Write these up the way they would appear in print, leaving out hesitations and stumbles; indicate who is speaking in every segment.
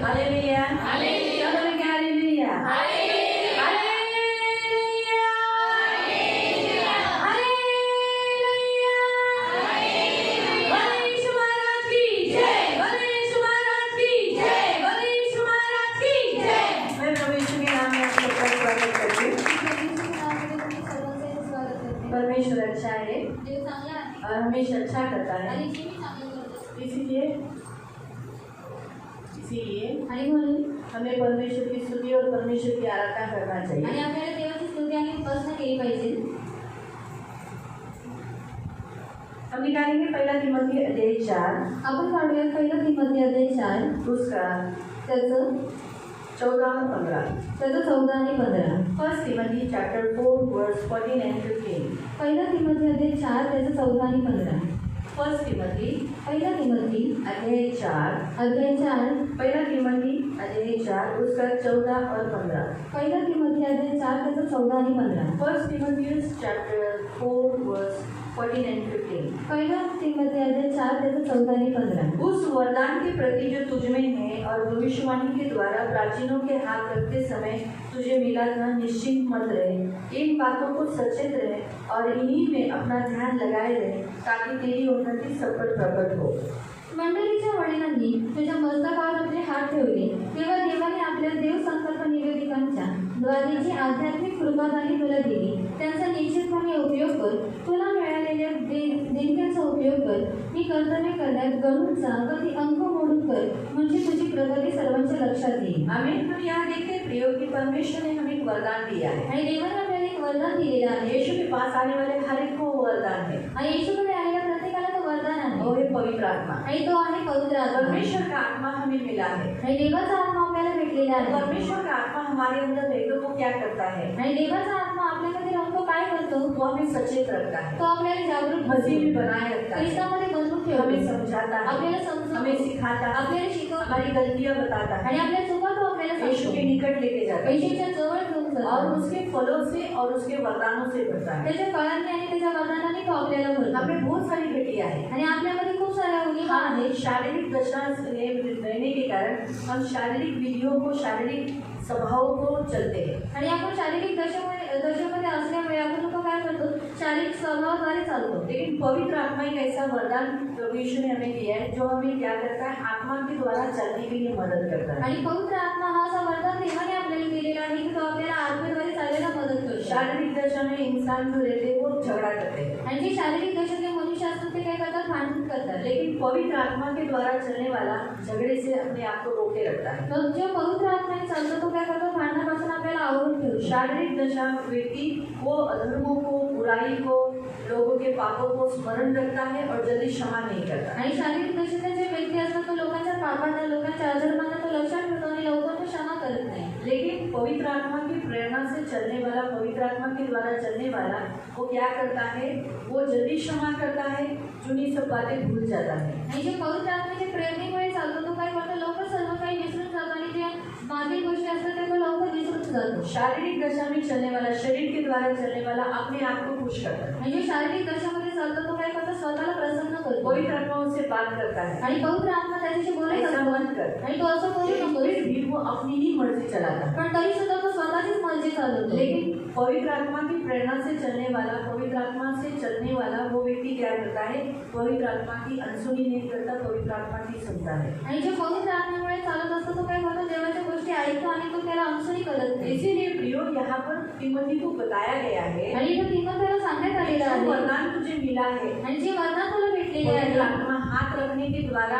Speaker 1: Hallelujah hallelujah hallelujah परमेश्वर अच्छा है और हमेशा अच्छा करता है। इसीलिए हमें परमेश्वर की स्तुति और परमेश्वर की आराधना करना चाहिए। हम निकालेंगे पहला तिमोथी अध्याय 4
Speaker 2: आपण काढूया पहिला तिमोथी अध्याय 4
Speaker 1: उसका
Speaker 2: त्याचं
Speaker 1: 14 और 15।
Speaker 2: 14 आणि 15।
Speaker 1: फर्स्ट तिमोथी चैप्टर 4 वर्स 14 and 15।
Speaker 2: पहिला तिमोथी अध्याय 4 त्याचं 14 आणि 15।
Speaker 1: फर्स्ट तिमोथी
Speaker 2: पहिला तिमोथी
Speaker 1: अध्याय 4 पहला तिमोथी अध्याय 4 उसका 14 और 15।
Speaker 2: पहिला तिमोथी अध्याय 4 त्याचं 14 आणि 15।
Speaker 1: फर्स्ट तिमोथी चैप्टर 4 वर्स 14 and 15।
Speaker 2: पहिला तिमोथी अध्याय 4 त्याचं 14 आणि 15।
Speaker 1: उस वरदान के प्रति जो तुझमें है और भविष्यवाणी के द्वारा प्राचीनों के हाथ रखते समय तुझे मिला था, निश्चिंत मत रहे, इन बातों को सचेत रहे और इन्हीं में अपना ध्यान लगाए रहे ताकि तेरी उन्नति सब पर प्रकट हो।
Speaker 2: मंडळीच्या वडिलांनी तुझ्या मस्तकावर आपले हात ठेवले तेव्हा देवाने आपल्या देव संकल्प निवेदिकांच्या द्वारे जी आध्यात्मिक कृपादानी तुला दिली त्यांचा निश्चितपणे उपयोग कर। तुला मिळालेल्या देणग्यांचा उपयोग कर। ही कर्तव्य करण्यात गणून जा व ती अंक मोडून कर म्हणजे तुझी प्रगती सर्वांच्या लक्षात येईल।
Speaker 1: आमीन। हम यहाँ देखते हैं प्रियो कि परमेश्वर ने हमें एक वरदान दिया है
Speaker 2: आणि देवाने आपल्याला एक वरदान दिलेलं आहे।
Speaker 1: यीशु के पास आने वाले हर एक को वरदान है
Speaker 2: आणि येशूकडे आलेल्या प्रत्येकाला तो वरदान आहे
Speaker 1: वो है पवित्र आत्मा।
Speaker 2: आणि तो आहे पवित्र आत्मा।
Speaker 1: परमेश्वर का आत्मा हमें मिला है
Speaker 2: आणि देवाचा आत्मा आपल्याला भेटलेला आहे।
Speaker 1: परमेश्वर का आत्मा हमारे अंदर है तो वो क्या करता है?
Speaker 2: आणि देवाचा आत्मा आपल्यामध्ये राहून तो काय करतो?
Speaker 1: वो हमें सचेत रखता है,
Speaker 2: तो आपल्याला जागरूक
Speaker 1: मसीह में बनाए रखता है,
Speaker 2: ख्रिस्तामध्ये बनवून ठेवतो,
Speaker 1: हमें समझाता है,
Speaker 2: आपल्याला समजवतो,
Speaker 1: हमें सिखाता है,
Speaker 2: आपल्याला शिकवतो,
Speaker 1: हमारी गलतियां बताता है,
Speaker 2: आणि आपल्या चुका तो आपल्याला
Speaker 1: यीशु
Speaker 2: सांगतो,
Speaker 1: के निकट लेके जाता है
Speaker 2: येशूच्या जवळ घेऊन जातो
Speaker 1: और उसके फलों से और उसके वरदानों से भरता है।
Speaker 2: त्याच्या फळांनी आणि त्याच्या वरदानांनी तो आपल्याला भरतो।
Speaker 1: हमें बहुत सारी बेटियां हैं
Speaker 2: आणि आपल्यामध्ये खूप साऱ्या मुली आहेत।
Speaker 1: शारीरिक दशा रहने के कारण हम शारीरिक विधियों को, शारीरिक स्वभावों को चलते हैं
Speaker 2: आणि आपण शारीरिक दशेमध्ये असल्यामुळे आपण लोक काय करतो? शारीरिक स्वभावाद्वारे चालतो।
Speaker 1: लेकिन पवित्र आत्मा एक ऐसा वरदान प्रभु यीशु ने हमें दिया है जो हमें क्या करता है? आत्मा के द्वारा चलने के लिए मदद करता है।
Speaker 2: आणि पवित्र आत्मा हा असा वरदान देवाने आपल्याला दिलेला आहे की तो आपल्याला आत्मेद्वारे चालायला मदत करतो।
Speaker 1: शारीरिक दशा में इंसान जो रहते हैं वो झगड़ा करते हैं,
Speaker 2: आणि जे शारीरिक दशेतले मनुष्य असतात ते काय करतात? भांडण करतात।
Speaker 1: लेकिन पवित्र आत्मा के द्वारा चलने वाला झगड़े से अपने आप को रोके रखता है।
Speaker 2: तो जो पवित्र आत्माने चालतो तो काय करतो? भांडणापासून आपल्याला आवरून ठेवतो।
Speaker 1: शारीरिक दशा में व्यक्ति वो अधर्मों को, बुराई को, लोगों के पापों को स्मरण रखता है और जल्दी क्षमा नहीं करता।
Speaker 2: आणि शारीरिक दशेतले जे व्यक्ती असतात तो लोकांच्या पापांना, लोकांच्या अधर्मांना तो लक्षात ठेवतो आणि लवकर तो क्षमा करत नाही।
Speaker 1: लेकिन पवित्र आत्मा की प्रेरणा से चलने वाला, पवित्र आत्मा के द्वारा चलने वाला वो क्या करता है? वो जल्दी क्षमा करता है, चुनी सब बातें भूल जाता है।
Speaker 2: आणि जे पवित्र आत्म्याच्या प्रेरणेमुळे चालतो तो काय करतो? लवकर सर्व काही विसरून जातो आणि जे मागील गोष्टी असतात ते तो लवकर विसरून जातो।
Speaker 1: शारीरिक दशा में चलने वाला, शरीर के द्वारा चलने वाला अपने आप को खुश करता है,
Speaker 2: आणि जो शारीरिक दशामध्ये चालतो तो काय करतो? स्वतःला प्रसन्न करतो।
Speaker 1: पवित्र आत्मा उससे बात करता है,
Speaker 2: आणि पवित्र आत्मा त्याच्याशी बोलत
Speaker 1: ऐसा
Speaker 2: असतो
Speaker 1: मत कर,
Speaker 2: आणि तो असं बोलू नको,
Speaker 1: फिर भी वो अपनी ही मर्जी चलाता है।
Speaker 2: पण तरी सुद्धा तो स्वतःचीच मर्जी चालवतो।
Speaker 1: लेकिन पवित्र आत्मा की प्रेरणा से चलने वाला, पवित्र आत्मा से चलने वाला वो व्यक्ति क्या करता है? पवित्र आत्मा की अनसुनी नहीं करता, पवित्र आत्मा की सुनता है।
Speaker 2: आणि जो पवित्र आत्म्यामुळे चालत असतो तो काय करतो? देवाच्या गोष्टी ऐकतो आणि तो त्याला अनसुनी करत नाही।
Speaker 1: इसीलिए प्रियो यहाँ पर तिमोथी को बताया गया है
Speaker 2: आणि इथं तिमोथेला सांगण्यात आलेलं
Speaker 1: जो
Speaker 2: आहे
Speaker 1: वरदान तुझे मिला है,
Speaker 2: आणि जे वरदान तुला भेटलेले
Speaker 1: पवित्र
Speaker 2: आहे
Speaker 1: आत्मा हाथ रखने के द्वारा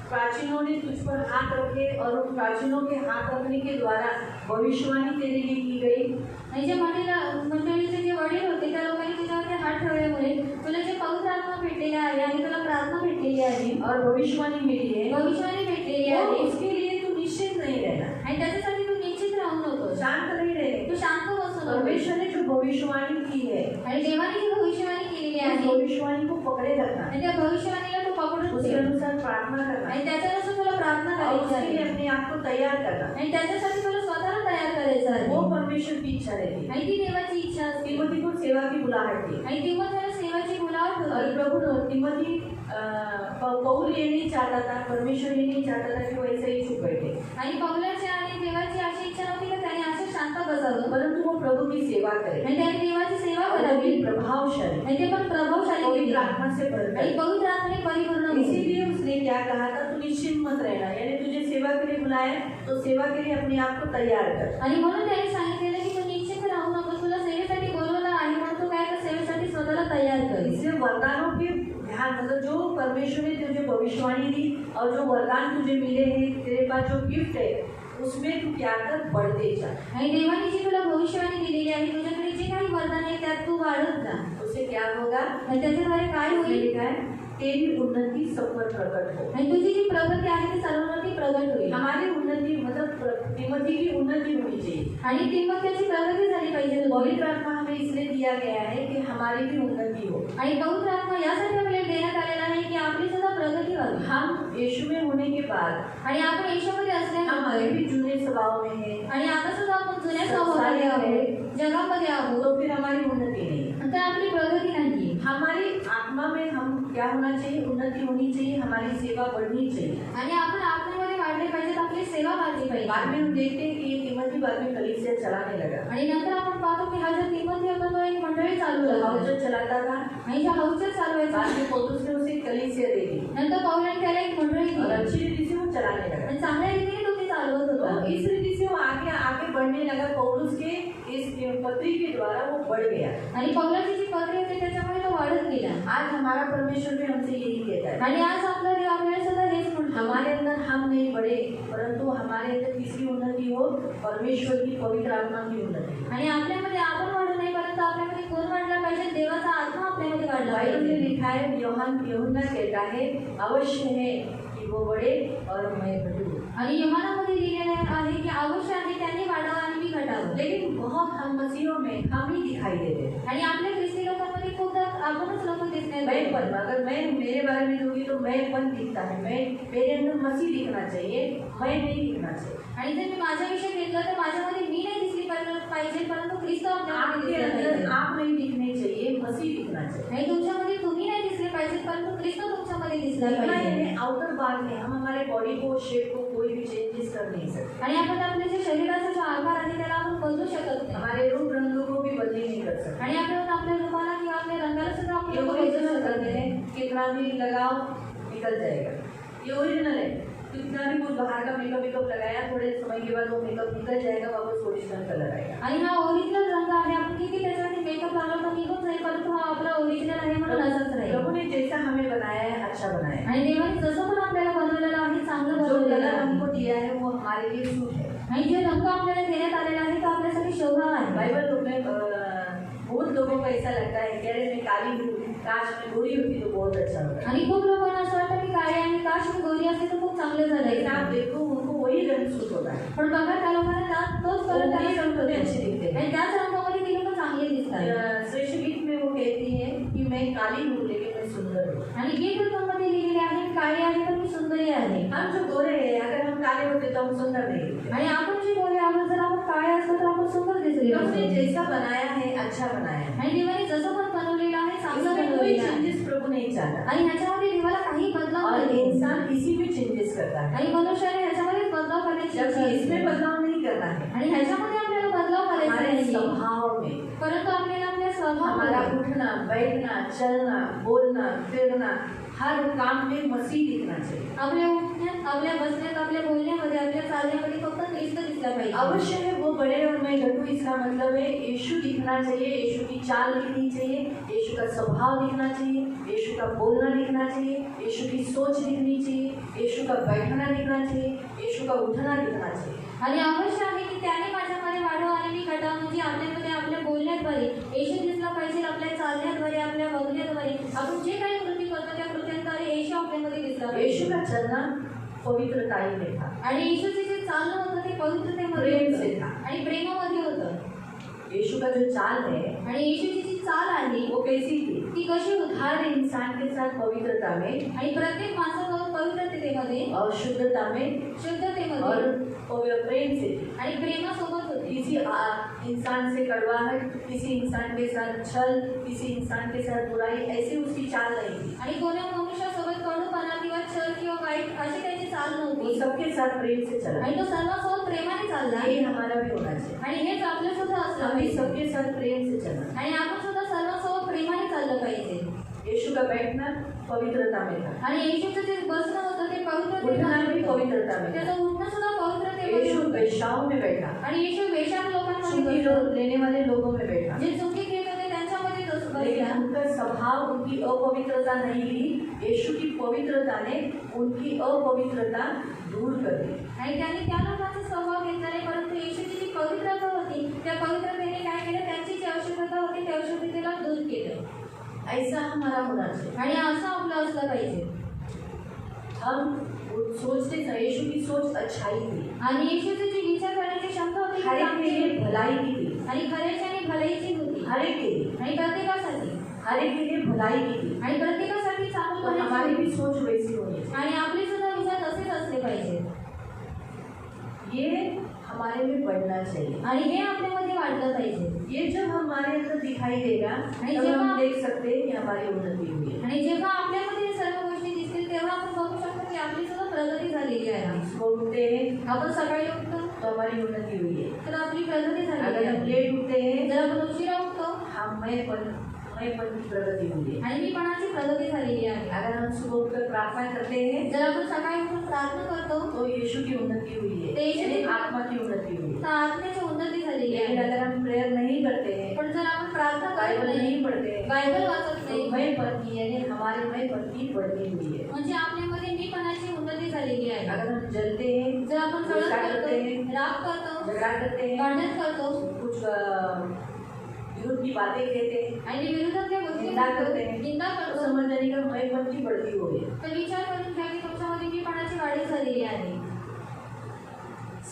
Speaker 1: प्राचीनों ने तुझ पर हाथ रखे और उन प्राचीनों के हाथ रखने के द्वारा भविष्यवाणी तेरे लिए की गई।
Speaker 2: आणि जे मंडळीचे जे वडील होते त्या लोकांनी तुझ्यावरती हात ठेवल्यामुळे तुला जे पवित्र आत्मा भेटलेला आहे आणि तुला प्रार्थना भेटलेली आहे
Speaker 1: और भविष्यवाणी मिली है,
Speaker 2: भविष्यवाणी भेटलेली
Speaker 1: तो
Speaker 2: आहे
Speaker 1: उसके लिए तू निश्चित नहीं रहना,
Speaker 2: आणि त्याच्यासाठी तू निश्चित राहू नको,
Speaker 1: शांत नहीं रहना।
Speaker 2: तू शांत बसू नको।
Speaker 1: परमेश्वर ने जो भविष्यवाणी की है
Speaker 2: आणि देवाने जी भविष्यवाणी केलेली
Speaker 1: उस
Speaker 2: आहे
Speaker 1: भविष्यवाणी को पकड़े रखना,
Speaker 2: आणि त्या भविष्यवाणीला तू पकडून
Speaker 1: उसके
Speaker 2: ठेव
Speaker 1: अनुसार प्रार्थना करना
Speaker 2: आणि त्याच्यानुसार तुला प्रार्थना
Speaker 1: और
Speaker 2: करायची
Speaker 1: उसके लिए
Speaker 2: आहे
Speaker 1: अपने आप को तैयार करना।
Speaker 2: आणि त्याच्यासाठी तुला स्वतःला तयार करायचं आहे
Speaker 1: वो परमेश्वर की इच्छा रहती है।
Speaker 2: आणि ती देवाची इच्छा असते
Speaker 1: तिमोथी को सेवा की बुलाहट थी
Speaker 2: आणि तिमोथेला सेवाची बोलावट
Speaker 1: और
Speaker 2: होती
Speaker 1: प्रभु तिमोथी पौल ये नहीं चाहता था, परमेश्वर ये नहीं चाहता था कि वो ऐसे ही चुप बैठे।
Speaker 2: आणि असावं
Speaker 1: परंतु वो प्रभु की सेवा करे
Speaker 2: आणि त्याने देवाची सेवा
Speaker 1: और वो
Speaker 2: करावी
Speaker 1: भी प्रभावशाली
Speaker 2: आणि ते पण प्रभावशाली
Speaker 1: पवित्र
Speaker 2: केली
Speaker 1: आत्मा से
Speaker 2: आणि
Speaker 1: भरकर।
Speaker 2: पवित्र आत्म्याने परिपूर्ण होईल.
Speaker 1: इसीलिए उसने क्या कहा था, तू निश्चिंत मत रहना, यानी तुझे सेवा के लिए बुलाया तो सेवा के लिए अपने आप को तैयार कर।
Speaker 2: आणि म्हणून त्याने सांगितलेलं की तू निश्चित राहू नकोस, तुला सेवेसाठी बोलवलं आहे म्हणून तू काय तर सेवेसाठी स्वतःला तयार कर.
Speaker 1: इसलिए वरदानों के ध्यान, मतलब जो परमेश्वर ने तुझे भविष्यवाणी दी और जो वरदान तुझे मिले हैं, तेरे पास जो गिफ्ट है उसमें तू क्या कर, बढ़ते जा।
Speaker 2: आणि देवाने जी तुला भविष्यवाणी दिलेली आहे, तुझ्याकडे जे काही वरदान आहे त्यात तू वाढत जा.
Speaker 1: उससे क्या होगा,
Speaker 2: आणि त्याच्याद्वारे काय
Speaker 1: उसमें
Speaker 2: होईल
Speaker 1: लिखा है तेरी उन्नति सब पर प्रकट हो।
Speaker 2: आणि तुझी जी प्रगती आहे ती सर्वांवरती प्रगट होईल.
Speaker 1: हमारी उन्नति मतलब तिमोथी की उन्नति होनी चाहिए
Speaker 2: आणि तिमोथेची प्रगती झाली पाहिजे.
Speaker 1: पवित्र आत्मा हमें इसलिए दिया गया है कि हमारी भी उन्नति हो।
Speaker 2: आणि पवित्र आत्मा यासाठी आपल्याला देण्यात आलेला आहे की आपली सुद्धा प्रगती व्हावी.
Speaker 1: हम यीशु में होने के बाद
Speaker 2: आणि आपण येशूमध्ये
Speaker 1: हम
Speaker 2: असल्यामुळे
Speaker 1: अभी भी जुने स्वभाव में हैं,
Speaker 2: आणि आता सुद्धा आपण जुन्या स्वभावामध्ये आहोत, जगामध्ये आहोत,
Speaker 1: तो फिर हमारी उन्नति नहीं है।
Speaker 2: तर आपली प्रगती नाही.
Speaker 1: हमारी आत्मा में हम क्या होना चाहिए, उन्नति होनी चाहिए, हमारी सेवा बढ़नी चाहिए।
Speaker 2: आणि आपण आत्म्यामध्ये वाढले पाहिजे, आपली सेवा वाढली पाहिजे.
Speaker 1: बाद में हम देखते हैं कि ये तिमोथी बाद में कलीसिया चलाने लगा।
Speaker 2: आणि नंतर आपण पाहतो की हा जो तिमोथी होता तो एक मंडळी चालू
Speaker 1: तो
Speaker 2: लागला
Speaker 1: हाउस चलाता था,
Speaker 2: आणि ज्या हाऊसच्या चालवायचा.
Speaker 1: बाद में पौलुस ने उसे कलीसिया दे दी
Speaker 2: नंतर पौलाने त्याला एक मंडळी
Speaker 1: और
Speaker 2: दिली
Speaker 1: अच्छी रीति से वो चलाने लगा।
Speaker 2: आणि चांगल्या रीतीने तो ती चालवत होता.
Speaker 1: तो इस रीति से वो आगे आगे बढ़ने लगा। पौलुस के इस पत्री के द्वारा वो बढ़ गया।
Speaker 2: आणि पौलाची जी पत्रे होती त्याच्यामुळे तो वाढत गेला.
Speaker 1: आज हमारा परमेश्वर भी हमसे यही कहता है,
Speaker 2: आणि आज आपला देव आपल्याला सुद्धा हेच म्हणतो,
Speaker 1: हमारे अंदर हम नहीं बढ़े, परंतु हमारे अंदर किसकी उन्नति हो, परमेश्वर की पवित्र आत्मा की उन्नति।
Speaker 2: आणि आपल्यामध्ये आपण वाढू नाही, परंतु आपल्यामध्ये कोण वाढला पाहिजे, देवाचा आत्मा आपल्यामध्ये वाढला
Speaker 1: बाइबल में
Speaker 2: पाहिजे.
Speaker 1: लिखा है, यूहन्ना कहता है अवश्य है कि वो बढ़े और मैं बढ़ूं।
Speaker 2: आणि योहानामध्ये लिहिलेलं आहे की अवश्य आहे त्यांनी वाढावं आणि मी घटावं.
Speaker 1: लेकिन बहुत हम मसीहों में हम ही दिखाई देते हैं।
Speaker 2: आणि आपल्या ख्रिस्ती लोकांमध्ये खूपदा आपणच लोक दिसण्यात
Speaker 1: मैं
Speaker 2: येतो.
Speaker 1: पन, अगर मैं मेरे बारे में दूंगी तो मैं पन दिखता है, मैं मेरे अंदर मसीह दिखना चाहिए, मैं नहीं दिखना चाहिए।
Speaker 2: आणि जर मी माझ्याविषयी घेतलं तर माझ्यामध्ये मी नाही दिसली पाहिजे, परंतु ख्रिस्त आपल्यामध्ये
Speaker 1: आपके
Speaker 2: दिसला
Speaker 1: अंदर
Speaker 2: पाहिजे.
Speaker 1: आप नहीं दिखने चाहिए, मसीह दिखना चाहिए।
Speaker 2: आणि तुमच्यामध्ये तुम्ही नाही दिसले पाहिजे, परंतु ख्रिस्त तुमच्यामध्ये दिसला
Speaker 1: दिखना
Speaker 2: पाहिजे.
Speaker 1: है आउटर बात में, हम हमारे बॉडी को, शेप को कोई भी चेंजेस कर नहीं सकते।
Speaker 2: आणि आपण आपले जे शरीराचा जो आकार आहे त्याला आपण बदलू शकत नाही.
Speaker 1: हमारे रूप रंगों को भी बदली नहीं कर सकते।
Speaker 2: आणि आपण आपल्या रूपाला किंवा आपल्या रंगाला सुद्धा आपण
Speaker 1: ये
Speaker 2: बदलू
Speaker 1: ओरिजिनल
Speaker 2: शकत
Speaker 1: करते
Speaker 2: नाही.
Speaker 1: हैं, कितना भी लगाओ निकल जाएगा, ये ओरिजिनल है। कितना भी कुछ बाहर का मेकअप लगाया, थोड़े समय के बाद वो मेकअप निकल जाएगा, वापस ओरिजिनल कलर आएगा।
Speaker 2: आणि हा ओरिजिनल रंग आहे, आपण किती त्याच्यामध्ये मेकअप लावला तर निघून जाईल, परंतु हा आपला ओरिजिनल आहे म्हणून असाच राहील.
Speaker 1: प्रभु ने जैसा हमें बनाया है अच्छा बनाया है।
Speaker 2: आणि देवाने जसं पण आपल्याला बनवलेलं आहे चांगलं
Speaker 1: जो
Speaker 2: बनवलेलं
Speaker 1: कलर
Speaker 2: आहे.
Speaker 1: हमको दिया है वो हमारे लिए सूट है।
Speaker 2: आणि जे रंग आपल्याला देण्यात आलेला आहे तो आपल्यासाठी शोभा आहे.
Speaker 1: बाइबल में बहुत लोगों को ऐसा लगता है, कह रहे मैं काली हूँ, काश मैं गोरी होती तो बहुत अच्छा होता।
Speaker 2: आणि खूप लोकांना असं वाटतं की काळे आणि काश मी गोरी असते तर खूप चांगलं झालं.
Speaker 1: लेकिन आप देखो उनको वही रंग सूट होता है।
Speaker 2: पण बघा त्या लोकांना तोच कलर
Speaker 1: वही
Speaker 2: त्यांना
Speaker 1: रंग
Speaker 2: सूट
Speaker 1: होते
Speaker 2: होतो.
Speaker 1: अच्छे दिखते हैं।
Speaker 2: आणि त्याच रंगामध्ये ती लोक चांगले दिसतात.
Speaker 1: श्रेष्ठ गीत में वो कहती है कि मैं काली हूँ लेकिन मैं सुंदर हूँ।
Speaker 2: आणि गीत मध्ये लिहिलेले आहे काळे आहे तर मी सुंदरी आहे.
Speaker 1: हम जो गोरे हैं, अगर हम काले होते तो हम सुंदर नहीं होते।
Speaker 2: आणि आपण जे गोरे आहोत जर आपण काळे असतो तर आपण सुंदर दिसले
Speaker 1: प्रभु ने
Speaker 2: असतो.
Speaker 1: जैसा बनाया है अच्छा बनाया है।
Speaker 2: आणि देवाने जसं पण बनवलेलं आहे चांगलं
Speaker 1: इसमें कोई
Speaker 2: बनवलेलं आहे.
Speaker 1: चेंजेस प्रभु नहीं चाहता
Speaker 2: आणि ह्याच्यामध्ये देवाला काही बदलाव
Speaker 1: और
Speaker 2: नाही.
Speaker 1: इंसान इसी में चेंजेस करता है।
Speaker 2: आणि मनुष्याने ह्याच्यामध्ये बदलाव करायची इच्छा
Speaker 1: जबकि इसमें
Speaker 2: असते.
Speaker 1: बदलाव नहीं करना है,
Speaker 2: आणि ह्याच्यामध्ये आपल्याला बदलाव करायचा
Speaker 1: हमारे
Speaker 2: नाही.
Speaker 1: स्वभाव में,
Speaker 2: परंतु आपल्याला आपल्या
Speaker 1: हमारा
Speaker 2: स्वभावामध्ये
Speaker 1: उठना बैठना चलना बोलना फिरना हर काम में मसीह दिखना चाहिए।
Speaker 2: आपल्या उठण्यात आपल्या बसण्यात आपल्या बोलण्यामध्ये आपल्या चालण्यामध्ये फक्त ख्रिस्त दिसला पाहिजे.
Speaker 1: अवश्य है वो बड़े और मैं घटूं, इसका मतलब है यीशु दिखना चाहिए, यीशु की चाल दिखनी चाहिए, यीशु का स्वभाव दिखना चाहिए, यीशु का बोलना दिखना चाहिए, यीशु की सोच दिखनी चाहिए, यीशु का बैठना दिखना चाहिए, यीशु का उठना दिखना चाहिए।
Speaker 2: आणि अवश्य आहे की त्याने माझ्यामध्ये वाढव आणि मी घटाव, म्हणजे आपल्यामध्ये आपल्या बोलण्याद्वारे येशू दिसला पाहिजे, आपल्या चालण्याद्वारे आपल्या बघण्याद्वारे आपण जे काही कृती करतो त्या कृत्यांद्वारे येशू आपल्यामध्ये दिसला पाहिजे.
Speaker 1: यीशु का चलना पवित्रताई में था
Speaker 2: आणि येशूचे जे चालणं होतं ते पवित्रतेमध्ये
Speaker 1: प्रेम
Speaker 2: होतं
Speaker 1: से था।
Speaker 2: आणि प्रेमामध्ये होतं.
Speaker 1: यीशु का जो चाल है
Speaker 2: आणि येशूची जी चाल आहे
Speaker 1: वो कैसी थी?
Speaker 2: ती कशी होती.
Speaker 1: हर इंसान के साथ पवित्रता में
Speaker 2: आणि प्रत्येक माणसासोबत पवित्रतेमध्ये
Speaker 1: और शुद्धता में
Speaker 2: शुद्धतेमध्ये
Speaker 1: और वो प्रेम से थी।
Speaker 2: आणि प्रेमासोबत होती।
Speaker 1: किसी इंसान से कड़वाहट, किसी इंसान के साथ छल, किसी इंसान के साथ बुराई, ऐसी उसकी चाल नहीं थी।
Speaker 2: आणि कोण्या मनुष्यासोबत कडूपणा किंवा छळ किंवा वाईट अशी त्याची चाल
Speaker 1: वो
Speaker 2: नव्हती
Speaker 1: सबके साथ प्रेम से चला।
Speaker 2: आणि तो सर्वांसोबत प्रेमाने चालला
Speaker 1: ये हमारा भी होना चाहिए।
Speaker 2: आणि हेच आपलं सुद्धा असलं
Speaker 1: हम भी
Speaker 2: पाहिजे
Speaker 1: सबके साथ प्रेम से चलना।
Speaker 2: आणि आपण सुद्धा सर्वांसोबत प्रेमाने चाललं पाहिजे।
Speaker 1: यीशु का बैठना पवित्रता में था,
Speaker 2: आणि येशूचं जे बसणं होतं ते
Speaker 1: उठना भी
Speaker 2: पवित्रतेमध्ये
Speaker 1: पवित्रता में था।
Speaker 2: त्याचं उठणं सुद्धा पवित्रतेमध्ये
Speaker 1: यीशु
Speaker 2: होतं।
Speaker 1: वेश्याओं में बैठा,
Speaker 2: आणि येशू वेश्या लोकांमध्ये
Speaker 1: चुंगी
Speaker 2: बसला।
Speaker 1: लेने वाले लोगों में बैठा,
Speaker 2: जे चुंगी घेत होते त्यांच्यामध्ये तो
Speaker 1: लेकिन
Speaker 2: बसला।
Speaker 1: उनका स्वभाव उनकी अपवित्रता नहीं ली। यीशु की पवित्रता ने उनकी अपवित्रता दूर कर दी।
Speaker 2: आणि त्यांनी त्या लोकांचा स्वभाव घेतला नाही, परंतु येशूची जी पवित्रता होती त्या पवित्रतेने काय केलं, त्यांची जी अशुद्धता होती त्या अशुद्धतेला दूर केलं।
Speaker 1: ऐसा हमारा होना चाहिए।
Speaker 2: आणि असं आपलं असलं पाहिजे।
Speaker 1: हम सोचते थे यीशु की सोच अच्छाई थी,
Speaker 2: आणि येशूची जी विचार करण्याची क्षमता होती ती
Speaker 1: हर एक के
Speaker 2: चांगली
Speaker 1: लिए
Speaker 2: होती।
Speaker 1: भलाई की थी,
Speaker 2: आणि खऱ्याची आणि भलाईची होती
Speaker 1: हर एक के लिए,
Speaker 2: आणि प्रत्येकासाठी
Speaker 1: हर एक के लिए भलाई की थी।
Speaker 2: आणि प्रत्येकासाठी
Speaker 1: तो
Speaker 2: चांगलं
Speaker 1: हमारी
Speaker 2: होण्याची
Speaker 1: भी सोच वैसी होनी चाहिए।
Speaker 2: आणि आपले सुद्धा विचार तसेच असले पाहिजे
Speaker 1: ये हमारे में बढ़ना चाहिए।
Speaker 2: आणि हे आपल्यामध्ये वाढलं पाहिजे।
Speaker 1: ये जब हमारे अंदर दिखाई देगा
Speaker 2: नहीं,
Speaker 1: तब
Speaker 2: जब
Speaker 1: हम
Speaker 2: आप-
Speaker 1: देख सकते हैं कि हमारी उन्नति हुई है।
Speaker 2: आणि जेव्हा आपल्यामध्ये हे सर्व गोष्टी दिसतील तेव्हा आपण बघू शकतो की आपली सुद्धा प्रगती झालेली आहे।
Speaker 1: सुबह उठते हैं
Speaker 2: आपण सकाळी उठतो
Speaker 1: तो हमारी उन्नति हुई है।
Speaker 2: तर आपली प्रगती झालेली
Speaker 1: अगर हम
Speaker 2: आहे।
Speaker 1: लेट उठते हैं
Speaker 2: जर आपण उशिरा उठतो
Speaker 1: मैं की प्रगति हुई है।
Speaker 2: आणि मीपणाची प्रगती झालेली आहे।
Speaker 1: अगर हम सुबह उठकर प्रार्थना करते हैं
Speaker 2: जर आपण सकाळी उठून प्रार्थना करतो
Speaker 1: तो यीशु की उन्नति हुई है,
Speaker 2: तो यीशु की-
Speaker 1: यानी आत्मा की उन्नति हुई है।
Speaker 2: तर आत्म्याची उन्नती झालेली
Speaker 1: लेकिन
Speaker 2: आहे।
Speaker 1: अगर हम प्रेयर नहीं करते हैं,
Speaker 2: पण जर आपण प्रार्थना करत
Speaker 1: बाइबल
Speaker 2: नाही,
Speaker 1: नहीं पढ़ते हैं,
Speaker 2: बायबल वाचत
Speaker 1: तो
Speaker 2: नाही,
Speaker 1: मैं पढ़ती यानी हमारे मैं पढ़ती बढ़ती हुई है।
Speaker 2: म्हणजे आपल्यामध्ये मीपणाची उन्नती झालेली आहे।
Speaker 1: अगर हम जलते हैं,
Speaker 2: जर आपण जळत
Speaker 1: गुस्सा
Speaker 2: करतो,
Speaker 1: करते हैं,
Speaker 2: राग करतो,
Speaker 1: झगड़ा करते हैं,
Speaker 2: भांडण करतो
Speaker 1: कुछ विरुद्ध की बातें कहते हैं,
Speaker 2: आणि विरोधातल्या गोष्टी
Speaker 1: निंदा करते हैं,
Speaker 2: निंदा
Speaker 1: तो
Speaker 2: करतो,
Speaker 1: समझ जाने का मैं पढ़ती बढ़ती हो गई।
Speaker 2: तर विचार करून घ्या की तुमच्यामध्ये मीपणाची वाढ झालेली आहे।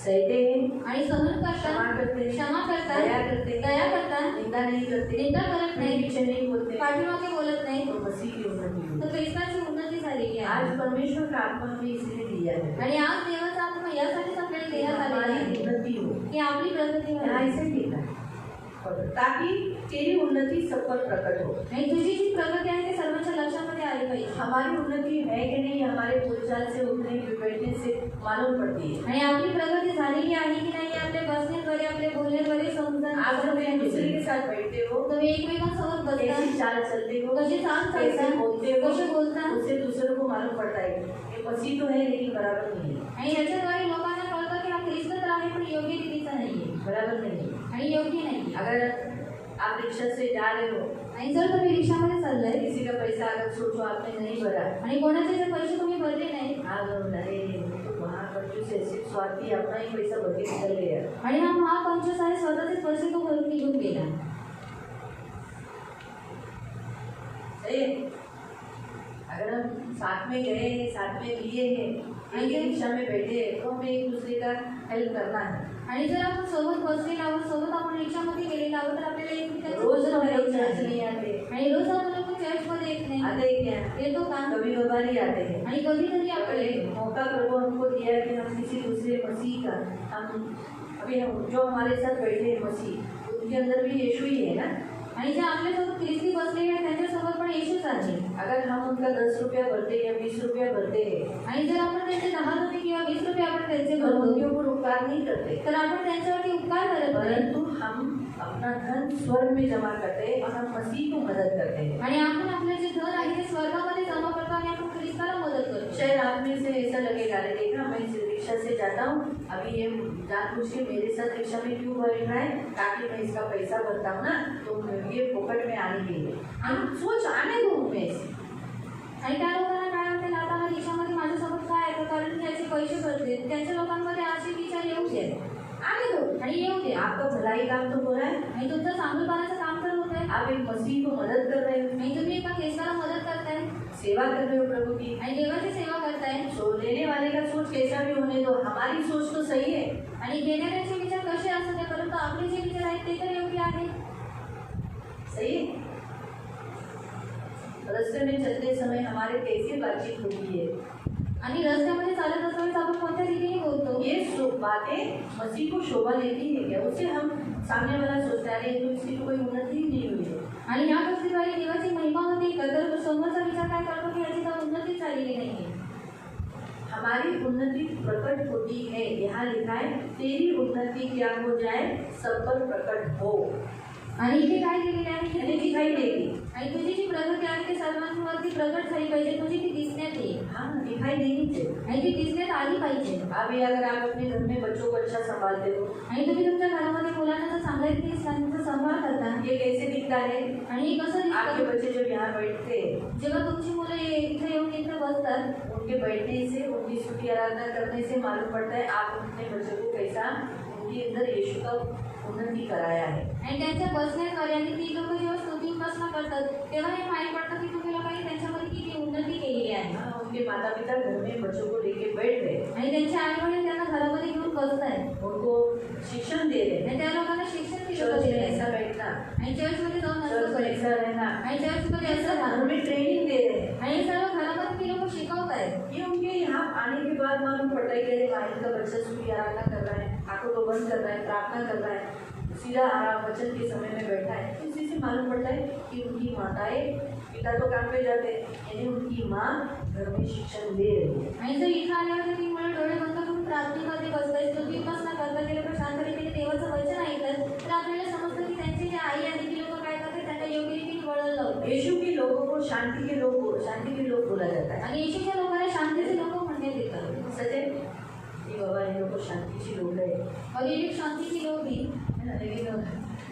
Speaker 1: सहते हैं,
Speaker 2: आणि सहन
Speaker 1: क्षमा
Speaker 2: करतात,
Speaker 1: करते हैं,
Speaker 2: क्षमा करतात,
Speaker 1: दया करते हैं,
Speaker 2: दया करतात,
Speaker 1: निंदा नहीं करते,
Speaker 2: निंदा करत नाही,
Speaker 1: पीछे नहीं बोलते,
Speaker 2: पाठीमागे बोलत नाही,
Speaker 1: तो मसीह की उन्नति हुई।
Speaker 2: तर ख्रिस्ताची उन्नती झालेली आहे।
Speaker 1: आज परमेश्वर का आत्मा हमें इसलिए दिया है
Speaker 2: आणि आज देवाचा आत्मा यासाठीच आपल्याला
Speaker 1: कि
Speaker 2: देण्यात आलेला
Speaker 1: हमारी
Speaker 2: आहे
Speaker 1: उन्नति हो।
Speaker 2: की आपली प्रगती
Speaker 1: यहाँ
Speaker 2: व्हावी
Speaker 1: ऐसे लिखा है, ताकि तेरी उन्नति सब पर प्रकट हो।
Speaker 2: आणि तुझी जी प्रगती आहे ते सर्वांच्या लक्षामध्ये आली पाहिजे।
Speaker 1: हमारी उन्नति है कि नहीं हमारे बोलचाल से, उठने बैठने से मालूम पड़ती है।
Speaker 2: आणि आपली प्रगती झालेली आहे की नाही हे आपल्या बसण्याद्वारे, आपल्या बोलण्याद्वारे समजून
Speaker 1: आज जब एक दूसरे के साथ बैठते हो,
Speaker 2: तुम्ही एकमेकांसोबत बसता,
Speaker 1: कैसी चाल चलते हो,
Speaker 2: कशी चाल
Speaker 1: कैसे
Speaker 2: चालता,
Speaker 1: बोलते हो,
Speaker 2: कसे बोलता,
Speaker 1: उससे दूसरों को मालूम पड़ता है ये मसीह तो है लेकिन बराबर नहीं है,
Speaker 2: आणि याच्याद्वारे लोकांना कळतं की हा ख्रिस्त तर आहे पण योग्य रीतीचा नाहीये
Speaker 1: बराबर नहीं है।
Speaker 2: आणि योग्य नाही।
Speaker 1: अगर आप रिक्शा से जा रहे हो,
Speaker 2: आणि जर तुम्ही रिक्षामध्ये चाललाय
Speaker 1: किसी का पैसा अगर सोचो आपने नहीं भरा,
Speaker 2: आणि कोणाचे जर पैसे तुम्ही भरले नाही
Speaker 1: आज अरे तो वहाँ पर जो से स्वार्थी अपना ही पैसा भर के निकल गया,
Speaker 2: आणि हा महापंचस आहे स्वतःचे पैसे तो भरून निघून गेला।
Speaker 1: सही है? अगर हम साथ में गए हैं, साथ में लिए हैं, एक ही रिक्शा में बैठे हैं, तो हमें एक दूसरे का हेल्प करना है।
Speaker 2: आणि जर आपण सोबत बसलेलो आहोत, सोबत आपण रिक्षामध्ये गेलेलो आहोत, तर आपल्याला एकमेकांची
Speaker 1: रोज
Speaker 2: मदत
Speaker 1: हम लोग
Speaker 2: करायची
Speaker 1: चर्च
Speaker 2: आहे।
Speaker 1: नहीं आते,
Speaker 2: आणि रोज आपण लोक चर्चमध्ये येत नाही,
Speaker 1: आते ही क्या,
Speaker 2: येतो का?
Speaker 1: कभी कभार ही आते हैं।
Speaker 2: आणि कधीतरी आपण
Speaker 1: अगर एक
Speaker 2: येतो।
Speaker 1: मौका प्रभु हमको दिया कि हम किसी दूसरे मसीह का, हम अभी हम जो हमारे साथ बैठे हैं मसीह, उनके अंदर भी यीशु ही है ना।
Speaker 2: आणि जे आपल्यासोबत ख्रिस्ती बसलेले आहेत त्यांच्यासोबत पण येशूच आहे।
Speaker 1: अगर हम उनका 10 रुपया भरते या 20 रुपया भरते हैं,
Speaker 2: आणि जर आपण त्यांचे 10 रुपये किंवा 20 रुपये आपण त्यांचे
Speaker 1: तो हम उनके
Speaker 2: भरतो,
Speaker 1: ऊपर उपकार नहीं करते,
Speaker 2: तर आपण त्यांच्यावरती उपकार करत नाही,
Speaker 1: परंतु हम अपना धन स्वर्ग में जमा करते हैं और हम मसीह को मदद करते हैं।
Speaker 2: आणि आपण आपले जे धन आहे ते स्वर्गामध्ये जमा करतो आणि आपण ख्रिस्ताला मदत करतो।
Speaker 1: शायद आप में से ऐसा लगेगा, अरे देखा मैं इस रिक्शा से जाता हूँ, अभी ये जानबूझ के मेरे साथ रिक्शा में क्यों बैठ रहा है, ताकि मैं इसका पैसा भरता हूँ ना, तो ये फोकट में आने के लिए। हम सोच आने दो उनमें ऐसी,
Speaker 2: आणि त्या लोकांना काय वाटते, आता हा रिक्षामध्ये माझ्यासोबत काय आहे, कारण मी याचे पैसे भरते, त्यांच्या लोकांमध्ये असे विचार येऊ दे
Speaker 1: आने दो,
Speaker 2: आणि येऊ दे।
Speaker 1: आपका भलाई काम तो हो रहा है,
Speaker 2: आणि तुमचं चांगलपणाचं काम तर होत आहे,
Speaker 1: आप एक मसीह को मदद कर रहे हो,
Speaker 2: आणि तुम्ही एका ख्रिस्ताला मदत करताय
Speaker 1: सेवा कर रहे हो प्रभु की।
Speaker 2: आणि देवाची सेवा करताय।
Speaker 1: तो लेने वाले का सोच कैसा भी होने दो, हमारी सोच तो सही है।
Speaker 2: आणि घेणाऱ्याचे विचार कसे असू दे, परंतु आपले जे विचार आहेत ते तर योग्य आहे।
Speaker 1: सही है? रास्ते में चलते समय हमारे कैसे बातचीत होती है,
Speaker 2: आणि रस्त्यामध्ये चालत असताना आपण कोणत्या रीतीने बोलतो,
Speaker 1: ये बातें मसीह को शोभा देती है क्या? उससे हम सामने वाला सोचता है तो इसकी तो कोई उन्नति ही नहीं हुई है।
Speaker 2: आणि या गोष्टीद्वारे देवाची महिमा होते का तर समोरचा विचार काय करतो की याची तर उन्नती झालेली नाहीये.
Speaker 1: हमारी उन्नति प्रकट होती है, यहाँ लिखा है तेरी उन्नति क्या हो जाए सब पर प्रकट हो,
Speaker 2: आणि इथे काय केलेले आहे की
Speaker 1: यानी दिखाई देगी।
Speaker 2: आणि तुझी जी प्रगती आहे ती सर्वांवरती प्रकट झाली पाहिजे, तुझी ती दिसण्यात येईल
Speaker 1: हाँ, दिखाई देनी चाहिए।
Speaker 2: आणि ती दिसण्यात आली पाहिजे.
Speaker 1: अभी अगर आप अपने घर में बच्चों को अच्छा संभालते हो,
Speaker 2: आणि तुम्ही तुमच्या घरामध्ये मुलांना जर चांगल्या रीतीने त्यांचा सांभाळ करता
Speaker 1: ये कैसे दिखता है?
Speaker 2: आणि हे कसं
Speaker 1: आपके
Speaker 2: दिसतं
Speaker 1: बच्चे जब यहाँ बैठते हैं,
Speaker 2: जेव्हा तुमची मुलं इथे येऊन इथे बसतात
Speaker 1: उनके बैठने से, उनकी स्तुति आराधना करने से मालूम पड़ता है आप अपने बच्चों को कैसा उनके अंदर यीशु का उन्नति कराया है।
Speaker 2: आणि त्यांच्या बसण्याद्वारे आणि ती लोक जेव्हा स्तुती उपासना करतात तेव्हा हे माहीत पडतं की तुम्ही लोकांनी त्यांच्यामध्ये किती उन्नती केलेली आहे.
Speaker 1: हाँ, उनके माता पिता घर में बच्चों को लेके बैठ रहे,
Speaker 2: आणि त्यांचे आई वडील त्यांना घरामध्ये घेऊन बसतायत
Speaker 1: उनको शिक्षण दे रहे,
Speaker 2: आणि त्या लोकांना शिक्षण दिलं
Speaker 1: चर्च में
Speaker 2: पाहिजे
Speaker 1: ऐसा बैठना,
Speaker 2: आणि चर्चमध्ये जाऊन
Speaker 1: चर्च
Speaker 2: असं
Speaker 1: में
Speaker 2: करायचं
Speaker 1: ऐसा रहना,
Speaker 2: आणि चर्चमध्ये असं
Speaker 1: घर
Speaker 2: राहणं
Speaker 1: में ट्रेनिंग दे रहे हैं।
Speaker 2: आणि हे सर्व घरामध्ये ती लोक शिकवत आहेत.
Speaker 1: ये उनके यहाँ आने के बाद मालूम पड़ता है कि अरे भाई का बच्चा स्तुति आराधना कर रहा है, आंखों को बंद कर रहा है, प्रार्थना कर रहा है, सीधा आराम वचन के समय में बैठा है। तो इसी से मालूम पड़ता है कि उनकी माताएं, पिता तो काम पे जाते हैं, यानी उनकी माँ घर में शिक्षण दे रही है।
Speaker 2: आणि जर इथं आल्यावर ती मुलं डोळे बंद करून प्रार्थनेमध्ये बसतात, स्तुती उपासना करतात, ते लोक शांत रीतीने देवाचं वचन ऐकतात, तर आपल्याला समजतं की त्यांचे जे आई आणि ती लोक काय करतात त्यांना योग्य रीतीने वळण लावतात.
Speaker 1: यीशु के लोगों को शांति के लोग बोला जाता है।
Speaker 2: आणि येशूच्या लोकांना शांतीचे लोक म्हणण्यात येतात.
Speaker 1: सच है ये बाबा इन लोग को शांति की लोग है,
Speaker 2: और ये लोग शांतीची लोक भी
Speaker 1: है ना? लेकिन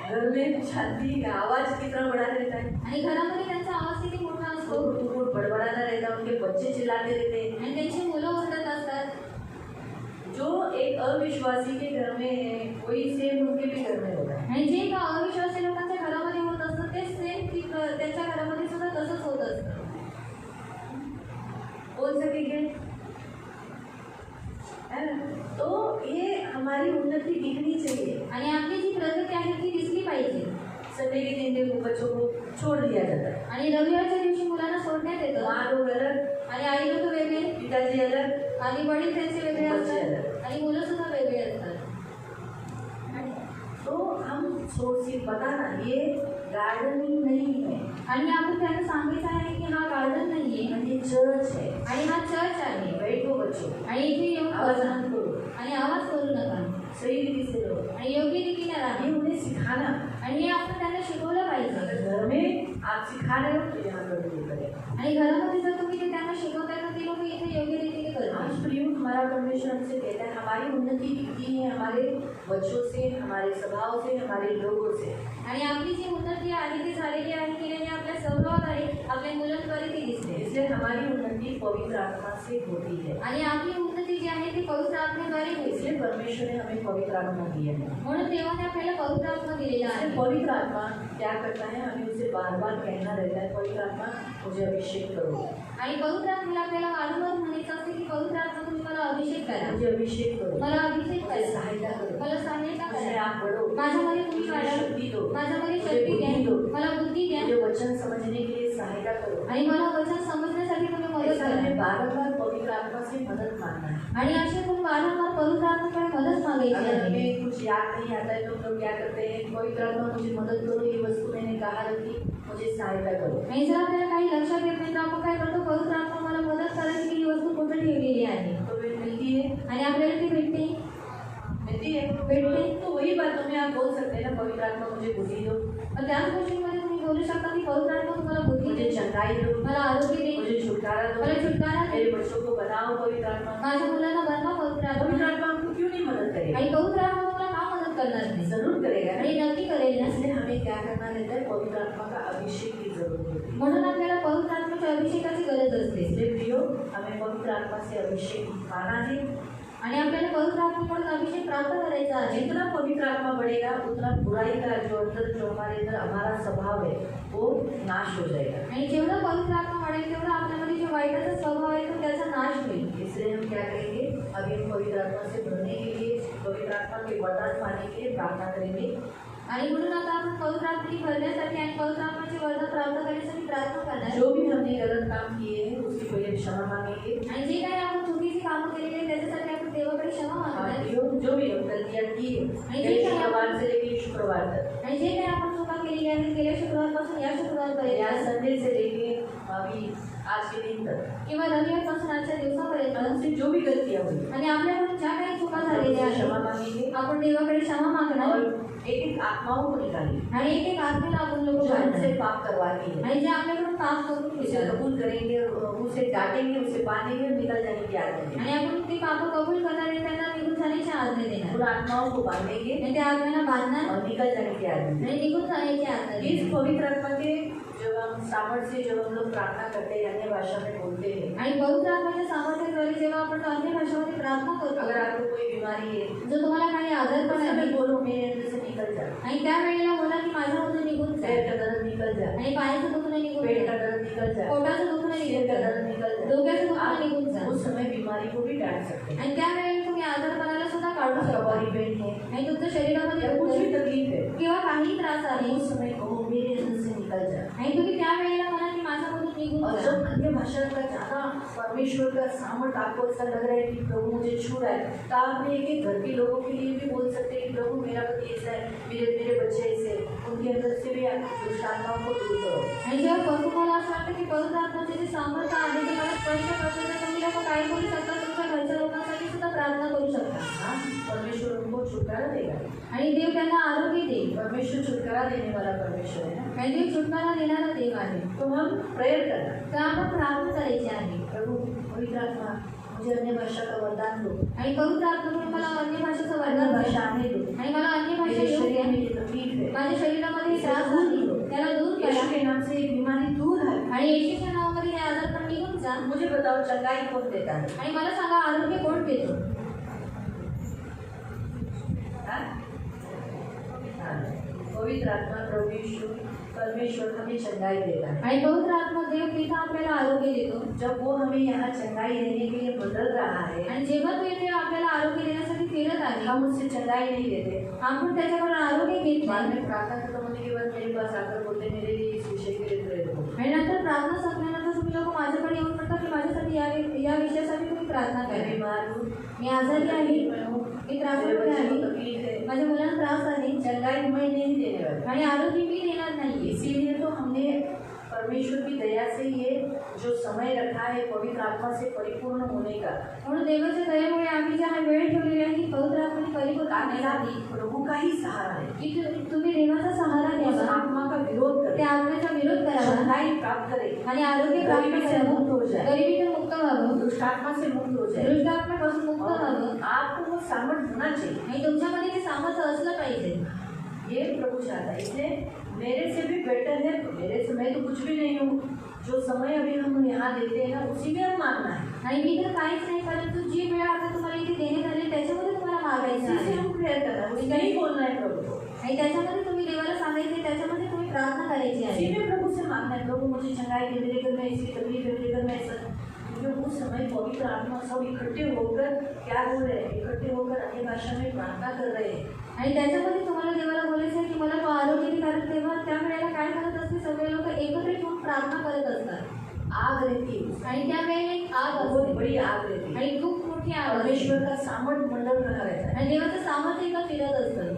Speaker 1: घर में शांति का आवाज कितना बड़ा रहता है,
Speaker 2: आणि घरामध्ये त्यांचा आवाज किती मोठा असतो
Speaker 1: तो बड़बड़ाता रहता है, उनके बच्चे चिल्लाते रहते हैं।
Speaker 2: आणि त्यांची मुलं ओरडत असतात.
Speaker 1: जो एक अविश्वासी के घर में है वही सेम उनके भी घर में होता है।
Speaker 2: आणि जे का अविश्वासी लोकांच्या घरामध्ये होत असतं ते सेम त्यांच्या घरामध्ये सुद्धा तसंच होत असतं.
Speaker 1: बोल सकेंगे, है ना? तो ये हमारी उन्नति दिखनी चाहिए।
Speaker 2: आणि आपली जी प्रगती आहे ती दिसली पाहिजे.
Speaker 1: संडे के दिन देखो बच्चों को छोड़ दिया जाता है,
Speaker 2: आणि रविवारच्या दिवशी मुलांना सोडण्यात येतं
Speaker 1: माँ लोग अलग,
Speaker 2: आणि आई लोक वेगळे
Speaker 1: पिताजी अलग,
Speaker 2: आणि वडील त्यांचे वेगळे
Speaker 1: बच्चे
Speaker 2: असतात आणि मुलं सुद्धा वेगळे असतात.
Speaker 1: तो हम सोच बताना ये गार्डनिंग नहीं है,
Speaker 2: आणि आपण त्यांना सांगायचं आहे की हा गार्डन नाहीये
Speaker 1: ये चर्च है।
Speaker 2: आणि हा चर्च आहे.
Speaker 1: बैठो बच्चों,
Speaker 2: आणि इथे येऊन
Speaker 1: आवाज
Speaker 2: बसा
Speaker 1: मत करो,
Speaker 2: आणि आवाज करू नका
Speaker 1: सही रीति से रहो,
Speaker 2: आणि योग्य रीतीने राहा
Speaker 1: ये उन्हें सिखाना।
Speaker 2: आणि हे आपण त्यांना शिकवलं पाहिजे.
Speaker 1: अगर घर में आप सिखा रहे हो तो यहाँ पर भी करें।
Speaker 2: आणि घरामध्ये जर तुम्ही ते त्यांना शिकवताय तर ते लोक इथे योग्य रीतीने करतात.
Speaker 1: आज प्रयोग हमारा परमेश्वर हमसे कहता है हमारी उन्नति दिखती है हमारे बच्चों से, हमारे स्वभाव से, हमारे लोगों से।
Speaker 2: आणि आपली जी उन्नती आहे ती झालेली आहे केलेली आपल्या स्वभावाद्वारे आपल्या मुलांद्वारे ती दिसते.
Speaker 1: इसलिए हमारी उन्नति पवित्र आत्मा से होती है।
Speaker 2: आणि आपली उन्नती जी आहे ती पवित्र आत्म्याद्वारे होते.
Speaker 1: इसलिए परमेश्वर ने हमें पवित्र आत्मा दिया है।
Speaker 2: म्हणून देवाने आपल्याला पवित्र आत्मा दिलेला आहे.
Speaker 1: इसलिए पवित्र आत्मा क्या करता है, हमें उसे बार बार कहना रहता है पवित्र आत्मा मुझे अभिषेक करो,
Speaker 2: आणि पवित्र आत्म्याला आपल्याला वारंवार म्हणायचं असते की पवित्र आत्मा तुम्ही मला अभिषेक करा,
Speaker 1: मुझे अभिषेक करो,
Speaker 2: मला अभिषेक
Speaker 1: मुझे
Speaker 2: करा,
Speaker 1: सहायता करो,
Speaker 2: मला सहायता
Speaker 1: मुझे
Speaker 2: करा,
Speaker 1: आप बढ़ो,
Speaker 2: माझ्यामध्ये तुम्ही
Speaker 1: मुझे
Speaker 2: वाढा,
Speaker 1: शक्ति दो,
Speaker 2: माझ्यामध्ये
Speaker 1: मुझे
Speaker 2: शक्ती
Speaker 1: बुद्धि
Speaker 2: द्या,
Speaker 1: दो,
Speaker 2: मला बुद्धी द्या
Speaker 1: मुझे वचन समझने के लिए सहायता करो।
Speaker 2: आणि मला वचन समजण्यासाठी तुम्ही मदत
Speaker 1: ऐसा हमें
Speaker 2: करा.
Speaker 1: बार-बार पवित्र आत्मा से मदद मांगना है।
Speaker 2: आणि असे तुम्ही वारंवार पवित्र आत्म्याकडे मदत मागायची
Speaker 1: अगर
Speaker 2: आहे.
Speaker 1: हमें कुछ याद नहीं आता है तो हम लोग क्या करते हैं, पवित्र आत्मा मुझे मदद करो, ये वस्तु मैंने कहा रखी, मुझे सहायता करो।
Speaker 2: आणि जर आपल्याला काही लक्षात येत नाही तर आपण काय करतो, पवित्र आत्मा मला मदत करायची की ही वस्तू कुठे ठेवलेली आहे
Speaker 1: तो फिर मिलती है,
Speaker 2: आणि आपल्याला ती भेटते.
Speaker 1: भेटते तो वही बातों में आप बोल सकते हैं ना, पवित्र आत्मा मुझे बुद्धि दो,
Speaker 2: मग त्याच गोष्टींमध्ये तुम्ही बोलू शकता की पवित्र आत्मा तुम्हाला बुद्धी
Speaker 1: मुझे
Speaker 2: दे,
Speaker 1: चंगाई दो,
Speaker 2: मला आरोग्य दे,
Speaker 1: मुझे छुटकारा दो,
Speaker 2: मला छुटकारा दे,
Speaker 1: मेरे बच्चों को बनाओ पवित्र आत्मा।
Speaker 2: माझ्या मुलांना बनवा पवित्र
Speaker 1: पवित्र
Speaker 2: आत्मा.
Speaker 1: आत्मा हमको क्यों नहीं मदद करेगा?
Speaker 2: आणि पवित्र आत्मा तुम्हाला का मदत करणार नाही?
Speaker 1: जरूर करेगा ना।
Speaker 2: आणि नक्की करेल ना.
Speaker 1: इसलिए हमें क्या करना रहता है, पवित्र आत्मा का अभिषेक की जरूरत होती है।
Speaker 2: म्हणून आपल्याला पवित्र आत्म्याच्या अभिषेकाची गरज असते.
Speaker 1: इसलिए प्रियो हमें पवित्र आत्मा से अभिषेक पाना है।
Speaker 2: आणि आपल्याला पवित्र आत्म्याकडून अभिषेक प्राप्त करायचा आहे.
Speaker 1: जितना पवित्र आत्मा बढ़ेगा उतना बुराई का जो हमारे अंदर हमारा स्वभाव है वो नाश हो जाएगा।
Speaker 2: आणि जेवढा पवित्र आत्मा वाढेल तेवढा आपल्यामध्ये जो वाईटाचा स्वभाव आहे तो त्याचा नाश होईल.
Speaker 1: इसलिए हम क्या करेंगे, अभी हम पवित्र आत्मा से भरने के लिए, पवित्र आत्मा के वरदान पाने के लिए प्रार्थना करेंगे।
Speaker 2: आणि म्हणून आता आपण पवित्र आत्म्याने भरण्यासाठी आणि पवित्र आत्म्याचे वरदान प्राप्त करण्यासाठी प्रार्थना करणार.
Speaker 1: जो भी हमने गलत काम किए हैं उसकी पहले क्षमा मांगेंगे।
Speaker 2: आणि जे काही आपण चुकीची कामं केलेली आहेत त्याच्यासाठी आपण देवाकडे क्षमा मागत आहे
Speaker 1: जो भी गलतियाँ की है शुक्रवार से लेकर शुक्रवार तक,
Speaker 2: आणि जे काही आपण चुका केली आहे गेल्या शुक्रवारपासून या
Speaker 1: या
Speaker 2: शुक्रवारपर्यंत
Speaker 1: संडे से लेके अभी आज के दिन तक,
Speaker 2: किंवा रविवारपासून आजच्या दिवसापर्यंत
Speaker 1: हमसे जो भी गलतियाँ हुई
Speaker 2: आणि आपल्याकडून ज्या काही चुका झालेल्या
Speaker 1: क्षमा
Speaker 2: आहेत
Speaker 1: मांगेंगे
Speaker 2: आपण देवाकडे क्षमा मागणार
Speaker 1: और एक एक आत्माओं को निकालेंगे
Speaker 2: आणि एक एक आत्मेला आपण लोक
Speaker 1: जो हमसे
Speaker 2: काढणार
Speaker 1: पाप करवाती है,
Speaker 2: आणि जे आपल्याकडून पाप करून
Speaker 1: उसे
Speaker 2: घेतात
Speaker 1: कबूल करेंगे, उसे डांटेंगे, उसे बांधेंगे और निकल जाने की आज्ञा देंगे।
Speaker 2: आणि आपण ते पाप कबूल करणार आहे त्यांना निघून जाण्याची आज्ञा देणार
Speaker 1: उन आत्माओं को बांधेंगे
Speaker 2: आणि त्या आत्म्याला बांधणार
Speaker 1: और निकल जाने की आज्ञा देंगे।
Speaker 2: आणि निघून जाण्याची आज्ञा
Speaker 1: इस
Speaker 2: देणार
Speaker 1: पवित्र आत्मा के जब हम सामर्थ्य से जब हम लोग प्रार्थना करते हैं, अन्य भाषा में बोलते हैं,
Speaker 2: आणि पवित्र आत्म्याच्या सामर्थ्याद्वारे जेव्हा आपण अन्य भाषेमध्ये प्रार्थना करतो
Speaker 1: अगर आपको कोई बीमारी है
Speaker 2: जो तुम्हाला काही आजारपण
Speaker 1: तो
Speaker 2: आहे
Speaker 1: बोलो मेरे अंदर से निकल जा,
Speaker 2: आणि त्या वेळेला बोला की माझ्यामधून निघून
Speaker 1: पैर
Speaker 2: जा
Speaker 1: का दर्द निकल जा,
Speaker 2: आणि पायाचं दुखणं निघून
Speaker 1: पेट का
Speaker 2: जा
Speaker 1: दर्द निकल जा,
Speaker 2: पोटाचं दुखणं
Speaker 1: सिर
Speaker 2: निघून
Speaker 1: का
Speaker 2: जा
Speaker 1: दर्द निकल जा।
Speaker 2: डोक्याचं दुखणं
Speaker 1: आप
Speaker 2: निघून जा
Speaker 1: उस समय बीमारी को भी डांट सकते हैं।
Speaker 2: आणि त्या वेळेला तुम्ही आजारपणाला सुद्धा काढू
Speaker 1: आपका
Speaker 2: शकता
Speaker 1: बॉडी पेन है
Speaker 2: आणि तुमच्या शरीरामध्ये
Speaker 1: या कुछ
Speaker 2: दुखतं
Speaker 1: भी तकलीफ है,
Speaker 2: किंवा काही त्रास आहे
Speaker 1: उस समय कहो मेरे अंदर से निकल जा।
Speaker 2: आणि तुम्ही त्या वेळेला म्हणा की माझ्यामधून निघून
Speaker 1: और
Speaker 2: जा
Speaker 1: जब अन्य भाषा का ज्यादा परमेश्वर का सामर्थ आपको ऐसा लग रहा है कि प्रभु मुझे छू रहा है, तो आप अपने एक एक घर के लोगों के लिए भी बोल सकते हैं कि प्रभु मेरा पति ऐसा है, मेरे बच्चे ऐसे हैं, उनके अंदर से भी आप दुष्ट आत्माओं को दूर करो।
Speaker 2: आणि जेव्हा तुम्हाला असं वाटतं की पवित्र आत्म्याचे जे सामर्थ्य आहे ते मला स्पष्ट करते तर तुम्ही लोक काय करू शकता तुमच्या घरच्या लोकांसाठी सुद्धा प्रार्थना करू शकता
Speaker 1: हाँ, परमेश्वर उनको छुटकारा देगा।
Speaker 2: आणि देव त्यांना आरोग्य देईल
Speaker 1: परमेश्वर छुटकारा देने वाला परमेश्वर है ना।
Speaker 2: आणि देव छुटकारा देणारा देव आहे
Speaker 1: तो हम प्रेयर करना,
Speaker 2: तर आपण प्रार्थना करायची आहे
Speaker 1: प्रभु पवित्र आत्मा मुझे अन्य भाषा का वरदान दो,
Speaker 2: आणि पवित्र आत्म्याकडून मला अन्य भाषेचं
Speaker 1: अन्य
Speaker 2: वर्णन
Speaker 1: भाषा
Speaker 2: करा
Speaker 1: आने दो,
Speaker 2: आणि मला अन्य भाषा
Speaker 1: मेरे
Speaker 2: येऊ
Speaker 1: शरीर
Speaker 2: द्या
Speaker 1: में ये तकलीफ है,
Speaker 2: माझ्या शरीरामध्ये त्रास आहे त्याला दूर
Speaker 1: यीशु
Speaker 2: करा
Speaker 1: के नाम से ये बीमारी दूर है।
Speaker 2: आणि येशूच्या नावामध्ये हे आजारपण निघून जा
Speaker 1: मुझे बताओ चंगाई कौन देता है?
Speaker 2: आणि मला सांगा आरोग्य कोण देतो
Speaker 1: हाँ? हाँ। पवित्र आत्मा प्रभु यीशु परमेश्वर हमें चंगाई देता है।
Speaker 2: आणि पवित्र आत्मा देव तिथं आपल्याला आरोग्य देतो
Speaker 1: जब वो हमें यहाँ चंगाई देने के लिए बदल रहा है,
Speaker 2: आणि जेव्हा तो येथे आपल्याला आरोग्य देण्यासाठी फिरत आहे
Speaker 1: हम उससे चंगाई नहीं लेते।
Speaker 2: आपण त्याच्याकडून आरोग्य घेत
Speaker 1: बाद
Speaker 2: नाही
Speaker 1: में प्रार्थना खत्म होने के बाद मेरे पास आकर बोलते मेरे लिए इस विषय के लिए प्रेयर करो।
Speaker 2: आणि नंतर प्रार्थना संपल्यानंतर तुम्ही लोक माझ्याकडे येऊन म्हणता की माझ्यासाठी या विषयासाठी तुम्ही प्रार्थना
Speaker 1: मैं
Speaker 2: करा
Speaker 1: बीमार हूँ,
Speaker 2: मी आजारी आहे मी त्रास
Speaker 1: मेरे बच्चों को
Speaker 2: आहे
Speaker 1: तकलीफ है,
Speaker 2: माझ्या मुलांना त्रास आहे
Speaker 1: चंगाई मैं नहीं देने वाली।
Speaker 2: आणि आरोग्य मी देणार नाहीये
Speaker 1: इसीलिए तो हमने परमेश्वर की दया से ये जो समय रखा है पवित्र आत्मा से परिपूर्ण होने का,
Speaker 2: म्हणून देवाच्या दयेमुळे आम्ही ज्या वेळ ठेवलेली आहे ही पवित्र आत्म्याने परिपूर्ण करण्यासाठी
Speaker 1: प्रभु का ही सहारा है।
Speaker 2: की तुम्ही देवाचा सहारा
Speaker 1: उस
Speaker 2: घ्यावा
Speaker 1: आत्मा का विरोध करें,
Speaker 2: त्या आत्म्याचा विरोध करावा
Speaker 1: चंगाई प्राप्त करें,
Speaker 2: आणि आरोग्य प्राप्त
Speaker 1: गरिबी से मुक्त हो जाए,
Speaker 2: गरिबीतून मुक्त व्हावं
Speaker 1: दुष्ट आत्मा से मुक्त हो जाए।
Speaker 2: दुष्ट आत्म्यापासून मुक्त
Speaker 1: और
Speaker 2: व्हावं
Speaker 1: आपको वो सामर्थ्य होना चाहिए,
Speaker 2: आणि तुमच्यामध्ये ते सामर्थ्य असलं पाहिजे
Speaker 1: ये प्रभु चाहता है। इसलिए मेरे से भी बेटर है, मेरे से मैं तो कुछ भी नहीं हूँ, जो समय अभी हम यहाँ देते हैं ना उसी में हम मांगना है,
Speaker 2: आणि मी तर काहीच नाही परंतु जी वेळ आता तुम्हाला इथे देण्यात आली त्याच्यामध्ये तुम्हाला मागायचं
Speaker 1: इसी से
Speaker 2: आहे
Speaker 1: हम प्रेयर करना है, उसका ही बोलना है प्रभु को।
Speaker 2: आणि त्याच्यामध्ये तुम्ही देवाला सांगायचे त्याच्यामध्ये तुम्ही प्रार्थना करायची
Speaker 1: इसी
Speaker 2: आहे
Speaker 1: में प्रभु से मांगना है, प्रभु मुझे चंगाई दे, मेरे घर में ऐसी तकलीफ है, मेरे घर में ऐसा, क्योंकि उस समय पवित्र आत्मा सब इकट्ठे होकर क्या बोल रहे हैं, इकट्ठे होकर अन्य भाषा में प्रार्थना कर रहे हैं।
Speaker 2: आणि त्याच्यामध्ये तुम्हाला देवाला बोलायचं आहे की मला तो आरोग्य दे कारण तेव्हा त्या वेळेला काय करत असते सगळे लोक एकत्रित होऊन प्रार्थना करत असतात
Speaker 1: आग रहती है,
Speaker 2: आणि त्यावेळेला एक आग
Speaker 1: बहुत
Speaker 2: असते
Speaker 1: बड़ी आग रहती है,
Speaker 2: आणि खूप मोठी आग असते
Speaker 1: परमेश्वर का सामर्थ मंडल बना रहता है।
Speaker 2: आणि देवाचं सामर्थ्य इथं फिरत असतं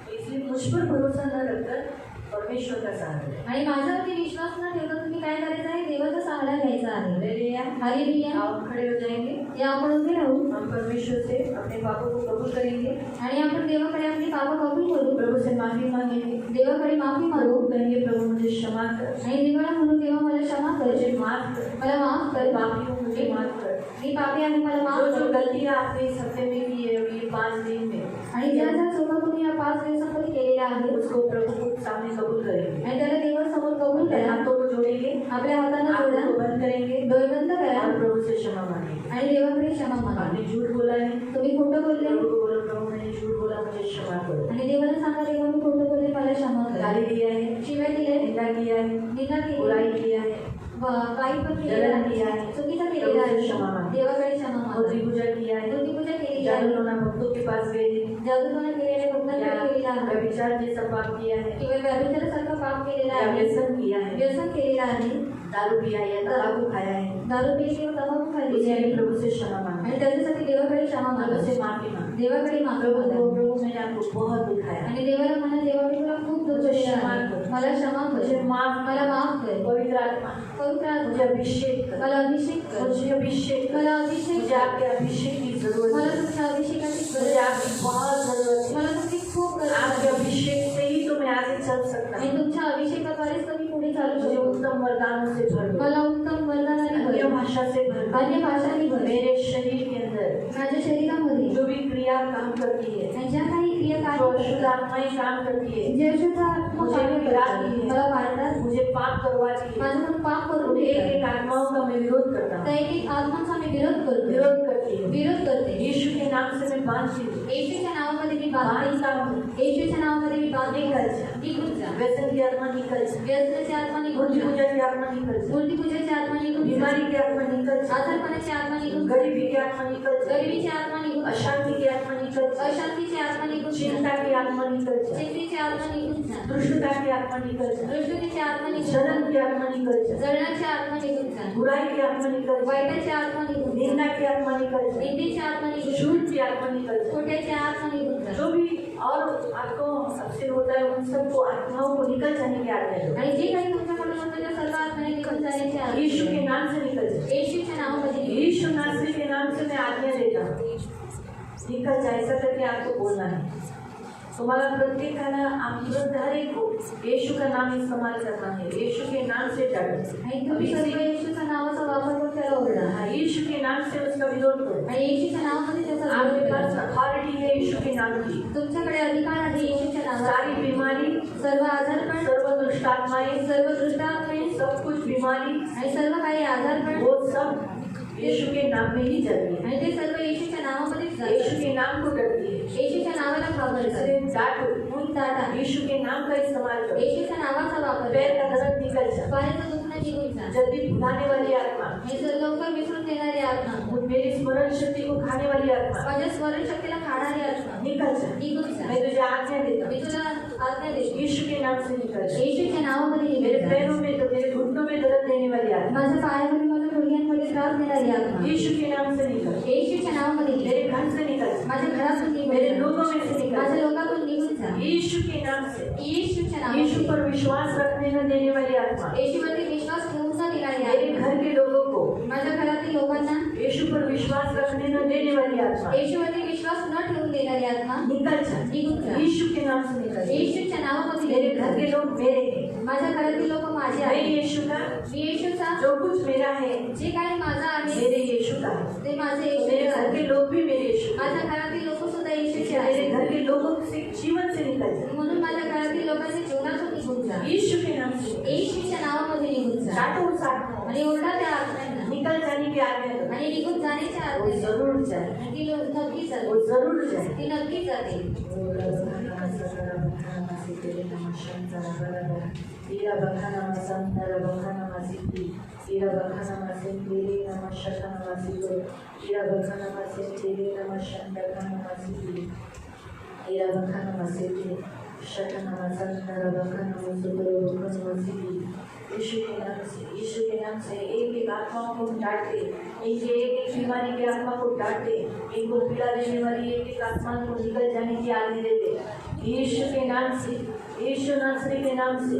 Speaker 1: तो इसलिए मुझ पर भरोसा न रखकर परमेश्वर का सहारा लें।
Speaker 2: आणि माझ्यावरती विश्वास न ठेवता तुम्ही काय करायचं आहे देवाचा सहारा घ्यायचा आहे
Speaker 1: हालेलुया।
Speaker 2: हालेलुया
Speaker 1: आप खड़े हो जाएंगे,
Speaker 2: या आपण उभे राहू
Speaker 1: हम परमेश्वर से अपने पापों को कबूल करेंगे,
Speaker 2: आणि आपण देवाकडे आपली पापं कबूल करू
Speaker 1: प्रभु से माफी मांगेंगे,
Speaker 2: देवाकडे माफी मागू
Speaker 1: प्रभु कहेंगे प्रभु मुझे क्षमा कर,
Speaker 2: आणि देवाला म्हणू देवा मला क्षमा कर
Speaker 1: मुझे माफ कर,
Speaker 2: मला माफ कर
Speaker 1: पापी हूँ मुझे माफ कर।
Speaker 2: मी पापी आहे मला माफ
Speaker 1: जो
Speaker 2: कर
Speaker 1: गलतियाँ आपने इस हफ्ते में की है ये 5 दिन में,
Speaker 2: आणि ज्या ज्या चुका तुम्ही या 5 दिवसांमध्ये केलेल्या आहेत
Speaker 1: उसको प्रभु के सामने कबूल करेंगे,
Speaker 2: आणि त्याला देवासमोर कबूल
Speaker 1: अपने
Speaker 2: करा
Speaker 1: हाथों को जोड़ेंगे,
Speaker 2: आपल्या हातांना
Speaker 1: आंखों
Speaker 2: जोडा
Speaker 1: को बंद करेंगे
Speaker 2: डोळे बंद करा
Speaker 1: और प्रभु से क्षमा मांगेंगे।
Speaker 2: आणि देवाकडे क्षमा मागा
Speaker 1: आपने झूठ बोला है,
Speaker 2: तुम्ही खोटं बोलले
Speaker 1: प्रभु को बोलो प्रभु मैंने झूठ बोला मुझे क्षमा करो।
Speaker 2: आणि देवाला सांगा देवा मी खोटं बोलले मला क्षमा करा
Speaker 1: गाली दिया है,
Speaker 2: शिव्या दिल्या
Speaker 1: निंदा किया है,
Speaker 2: निंदा केली
Speaker 1: बुराई किया है,
Speaker 2: काही पण
Speaker 1: जलन किया
Speaker 2: केलेला
Speaker 1: है,
Speaker 2: चुकीचा केलेला
Speaker 1: प्रभु से
Speaker 2: आहे
Speaker 1: क्षमा मागा,
Speaker 2: देवाकडे क्षमा मागा
Speaker 1: मूर्ति पूजा किया है,
Speaker 2: मूर्ती पूजा केली
Speaker 1: जादू टोना भक्तों के पास गए
Speaker 2: जादूटोणा केलेल्या भक्तांकडे गेलेला आहे
Speaker 1: व्यभिचार जैसा पाप किया है
Speaker 2: किंवा व्यभिचारासारखा पाप केलेला
Speaker 1: या
Speaker 2: आहे
Speaker 1: व्यसन किया है
Speaker 2: व्यसन केलेला आहे
Speaker 1: दारू पिया या तंबाकू खाया है
Speaker 2: दारू पिली किंवा तंबाखू खाल्ली
Speaker 1: उसने
Speaker 2: आहे
Speaker 1: प्रभु से क्षमा मांगा
Speaker 2: आणि त्याच्यासाठी देवाकडे क्षमा
Speaker 1: प्रभु
Speaker 2: मागा
Speaker 1: से माफी मांगा
Speaker 2: देवाकडे माफी
Speaker 1: प्रभु
Speaker 2: मागा
Speaker 1: प्रभु मैंने आपको बहुत दुखाया
Speaker 2: आणि देवाला म्हणा देवा मी तुला खूप दुःख दिलं आहे मला क्षमा
Speaker 1: मुझे
Speaker 2: कर
Speaker 1: माफ
Speaker 2: मला माफ कर
Speaker 1: पवित्र आत्मा
Speaker 2: पवित्र
Speaker 1: मुझे
Speaker 2: आत्मा
Speaker 1: अभिषेक कर
Speaker 2: मला अभिषेक कर
Speaker 1: मुझे अभिषेक कर
Speaker 2: मला अभिषेक
Speaker 1: मुझे आपके अभिषेक की जरूरत
Speaker 2: मला
Speaker 1: है
Speaker 2: तुमच्या अभिषेकाची
Speaker 1: मुझे
Speaker 2: गरज
Speaker 1: आपकी बहुत जरूरत है
Speaker 2: मला तुमची खूप गरज
Speaker 1: आपके
Speaker 2: आहे
Speaker 1: अभिषेक से ही तो मैं आगे चल सकता
Speaker 2: आणि
Speaker 1: हूँ
Speaker 2: तुमच्या अभिषेकाद्वारेच तुम्ही पुढे चालू
Speaker 1: मुझे
Speaker 2: शकतो
Speaker 1: उत्तम वरदानों से भर दो
Speaker 2: मला उत्तम वरदानाने
Speaker 1: अन्य
Speaker 2: भर
Speaker 1: भाषा से भर दो
Speaker 2: अन्य भाषांनी भर
Speaker 1: मेरे शरीर के अंदर
Speaker 2: माझ्या शरीरामध्ये
Speaker 1: जो भी क्रिया काम करती है
Speaker 2: आणि ज्या काही क्रिया
Speaker 1: जो
Speaker 2: कार्य
Speaker 1: अशुद्ध
Speaker 2: करतात,
Speaker 1: आत्माएं काम करती है
Speaker 2: जे अशुद्ध आत्मा
Speaker 1: मुझे
Speaker 2: कार्य
Speaker 1: गिराती
Speaker 2: करतात,
Speaker 1: है
Speaker 2: मला मारतात
Speaker 1: मुझे पाप करवाती है
Speaker 2: माझ्याकडून पाप करून
Speaker 1: उन एक
Speaker 2: घेतात.
Speaker 1: एक आत्माओं का मैं विरोध करता
Speaker 2: त्या
Speaker 1: हूँ
Speaker 2: एक एक आत्मांचा मी विरोध करतो
Speaker 1: विरोध करती हूँ
Speaker 2: विरोध करते
Speaker 1: यीशु के नाम से मैं बांधती हूँ
Speaker 2: येशूच्या नावामध्ये मी बांधते
Speaker 1: बांधता हूँ
Speaker 2: येशूच्या नावामध्ये मी बांधते
Speaker 1: निकल जा
Speaker 2: निघून जा
Speaker 1: व्यसन की आत्मा निकल जा
Speaker 2: व्यसनाची आत्मा निघून
Speaker 1: मूर्ति
Speaker 2: जा
Speaker 1: पूजा की आत्मा निकल जा
Speaker 2: मूर्ती पूजेची आत्मा निघून जा
Speaker 1: बीमारी की आत्मा निकल जा
Speaker 2: आजारपणाची आत्मा निघून जा
Speaker 1: गरीबी की आत्मा निकल जा
Speaker 2: गरिबीची आत्मा निघून जा
Speaker 1: अशांति की आत्मा निकल जा
Speaker 2: अशांतीची आत्मा निघून जा
Speaker 1: चिंता की आत्मा निकल जा
Speaker 2: चिंतेची आत्मा निघून जा
Speaker 1: दुष्टता की आत्मा निकल जा
Speaker 2: दृष्टीची आत्मा निघून जा
Speaker 1: जलन की आत्मा निकल जा
Speaker 2: जळणाची आत्मा निघून जा
Speaker 1: बुराई की आत्मा निकल जा
Speaker 2: वाईटाची आत्मा निघून जा
Speaker 1: निंदा की आत्मा निकल जा
Speaker 2: निंदेची आत्मा निघून जा
Speaker 1: झूठ की आत्मा निकल जा
Speaker 2: खोट्याची आत्मा निघून जा
Speaker 1: जो भी और आपको सबसे होता है उन सबको आत्माओं को निकल जाने की आज्ञा दो
Speaker 2: आणि जे काही तुमच्याकडून होतं त्या सर्व आत्म्याने निघून जाण्याची आज्ञा
Speaker 1: यीशु
Speaker 2: द्या.
Speaker 1: के नाम से निकल जा
Speaker 2: येशूच्या नावामध्ये निघून
Speaker 1: यीशु नासरी के नाम से मैं आज्ञा देता हूँ निकल जा ऐसा करके आपको बोलना है तुम्हारा प्रत्येकाला आमचं हर एक को यीशु का नाम इस्तेमाल करना है यीशु के नाम से डरो
Speaker 2: आणि तुम्ही सर्व येशूच्या नावाचा वापर करून त्याला ओरडा
Speaker 1: हाँ, यीशु के नाम से उसका विरोध करो
Speaker 2: आणि येशूच्या नावामध्ये त्याचा
Speaker 1: आपके
Speaker 2: विरोध
Speaker 1: पास
Speaker 2: करा.
Speaker 1: अथॉरिटी है यीशु के नाम की
Speaker 2: तुमच्याकडे अधिकार आहे येशूच्या नावाचा
Speaker 1: सारी बीमारी
Speaker 2: सर्व आजारपण
Speaker 1: सर्व दुष्ट आत्माएं
Speaker 2: सर्व दुष्टात्मे
Speaker 1: सब कुछ बीमारी
Speaker 2: आणि सर्व काही आजारपण
Speaker 1: वो सब यीशु के नाम में ही चल रही है
Speaker 2: आणि ते सर्व येशूच्या नावामध्येच
Speaker 1: यीशु
Speaker 2: जातात
Speaker 1: के नाम को डरती है
Speaker 2: येशूच्या नावाला घाबरतात
Speaker 1: इसलिए डांटो
Speaker 2: म्हणून दादा
Speaker 1: यीशु के नाम का इस्तेमाल करो
Speaker 2: येशूच्या नावाचा वापर
Speaker 1: पैर का दर्द निकल जा
Speaker 2: पाण्याचं दुखणं निघून जा
Speaker 1: जल्दी भुलाने वाली आत्मा
Speaker 2: हे जर लवकर विसरून देणारी आत्मा
Speaker 1: मेरी स्मरण शक्ति को खाने वाली आत्मा
Speaker 2: माझ्या स्मरणशक्तीला खाणारी आत्मा
Speaker 1: निकल जा
Speaker 2: निघून जा
Speaker 1: मैं तुझे आज्ञा देता
Speaker 2: मी तुला आज्ञा देते
Speaker 1: हूँ यीशु के नाम से निकल जा
Speaker 2: येशूच्या नावामध्ये
Speaker 1: मेरे
Speaker 2: निघून जा.
Speaker 1: पैरों में तो मेरे घुटनों में दर्द देने वाली आत्मा
Speaker 2: माझ्या पायामध्ये माझ्या गुडघ्यांमध्ये त्रास देणारी आत्मा
Speaker 1: यीशु के नाम से निकल
Speaker 2: येशूच्या नावामध्ये निघ.
Speaker 1: मेरे घर से निकल जा
Speaker 2: माझ्या घरातून निघून
Speaker 1: मेरे
Speaker 2: जा.
Speaker 1: लोगों में से निकल
Speaker 2: माझ्या
Speaker 1: जा
Speaker 2: लोकातून निघून जा
Speaker 1: यीशु के नाम से
Speaker 2: येशूच्या
Speaker 1: यीशु
Speaker 2: नावामध्ये
Speaker 1: पर विश्वास रखने न देने वाली आत्मा
Speaker 2: येशूवरती विश्वास ठेवून जा देणारी
Speaker 1: मेरे
Speaker 2: आत्मा
Speaker 1: घर के लोगों को
Speaker 2: माझ्या घरातील लोकांना
Speaker 1: यीशु पर विश्वास रखने न देने वाली आत्मा
Speaker 2: येशूवरती विश्वास न ठेवून देणारी आत्मा
Speaker 1: निकल जा
Speaker 2: निघून जा
Speaker 1: यीशु के नाम से निकल जा
Speaker 2: येशूच्या नावामध्ये
Speaker 1: मेरे
Speaker 2: निघून
Speaker 1: घर
Speaker 2: जा.
Speaker 1: के लोग मेरे हैं
Speaker 2: माझ्या घरातील लोक माझे
Speaker 1: मैं
Speaker 2: आहेत
Speaker 1: यीशु का
Speaker 2: मी येशूचा
Speaker 1: जो कुछ मेरा है
Speaker 2: जे काही माझा आहे
Speaker 1: मेरे यीशु का है
Speaker 2: ते माझे
Speaker 1: मेरे
Speaker 2: येशूचे
Speaker 1: घर
Speaker 2: आहे
Speaker 1: के लोग भी मेरे यीशु के
Speaker 2: माझ्या
Speaker 1: हैं।
Speaker 2: घरातील लोक सुद्धा येशूचे
Speaker 1: मेरे
Speaker 2: आहेत
Speaker 1: घर के लोगों से जीवन से निकल जा
Speaker 2: म्हणून माझ्या घरातील लोकांच्या जीवनातून निघून जा
Speaker 1: यीशु के नाम से
Speaker 2: येशूच्या नावामध्ये निघून जा
Speaker 1: डांटो उस आत्मा
Speaker 2: आणि ओरडा त्या आत्म्यांना
Speaker 1: को। निकल जाने की आज्ञा दो
Speaker 2: आणि निघून जाण्याच्या
Speaker 1: वो
Speaker 2: आज्ञा
Speaker 1: जरूर जाए
Speaker 2: आणि ती नक्की जाते
Speaker 1: वो जरूर जाए
Speaker 2: ती नक्की जाते
Speaker 1: Ira bakana masantara bakana masiti, ira bakana masentiri nama shakana masito, ira bakana masentiri nama shandakana masiti, ira bakana masiti, shakana masantara bakana masutoro bakana masiti. यीशु के नाम से एक एक आत्माओं को डांटे इनके एक एक बीमारी की आत्मा को डांटे इनको पीड़ा देने वाली एक एक आत्मा को निकल जाने की आज्ञा देते यीशु के नाम से यीशु नासरी के नाम से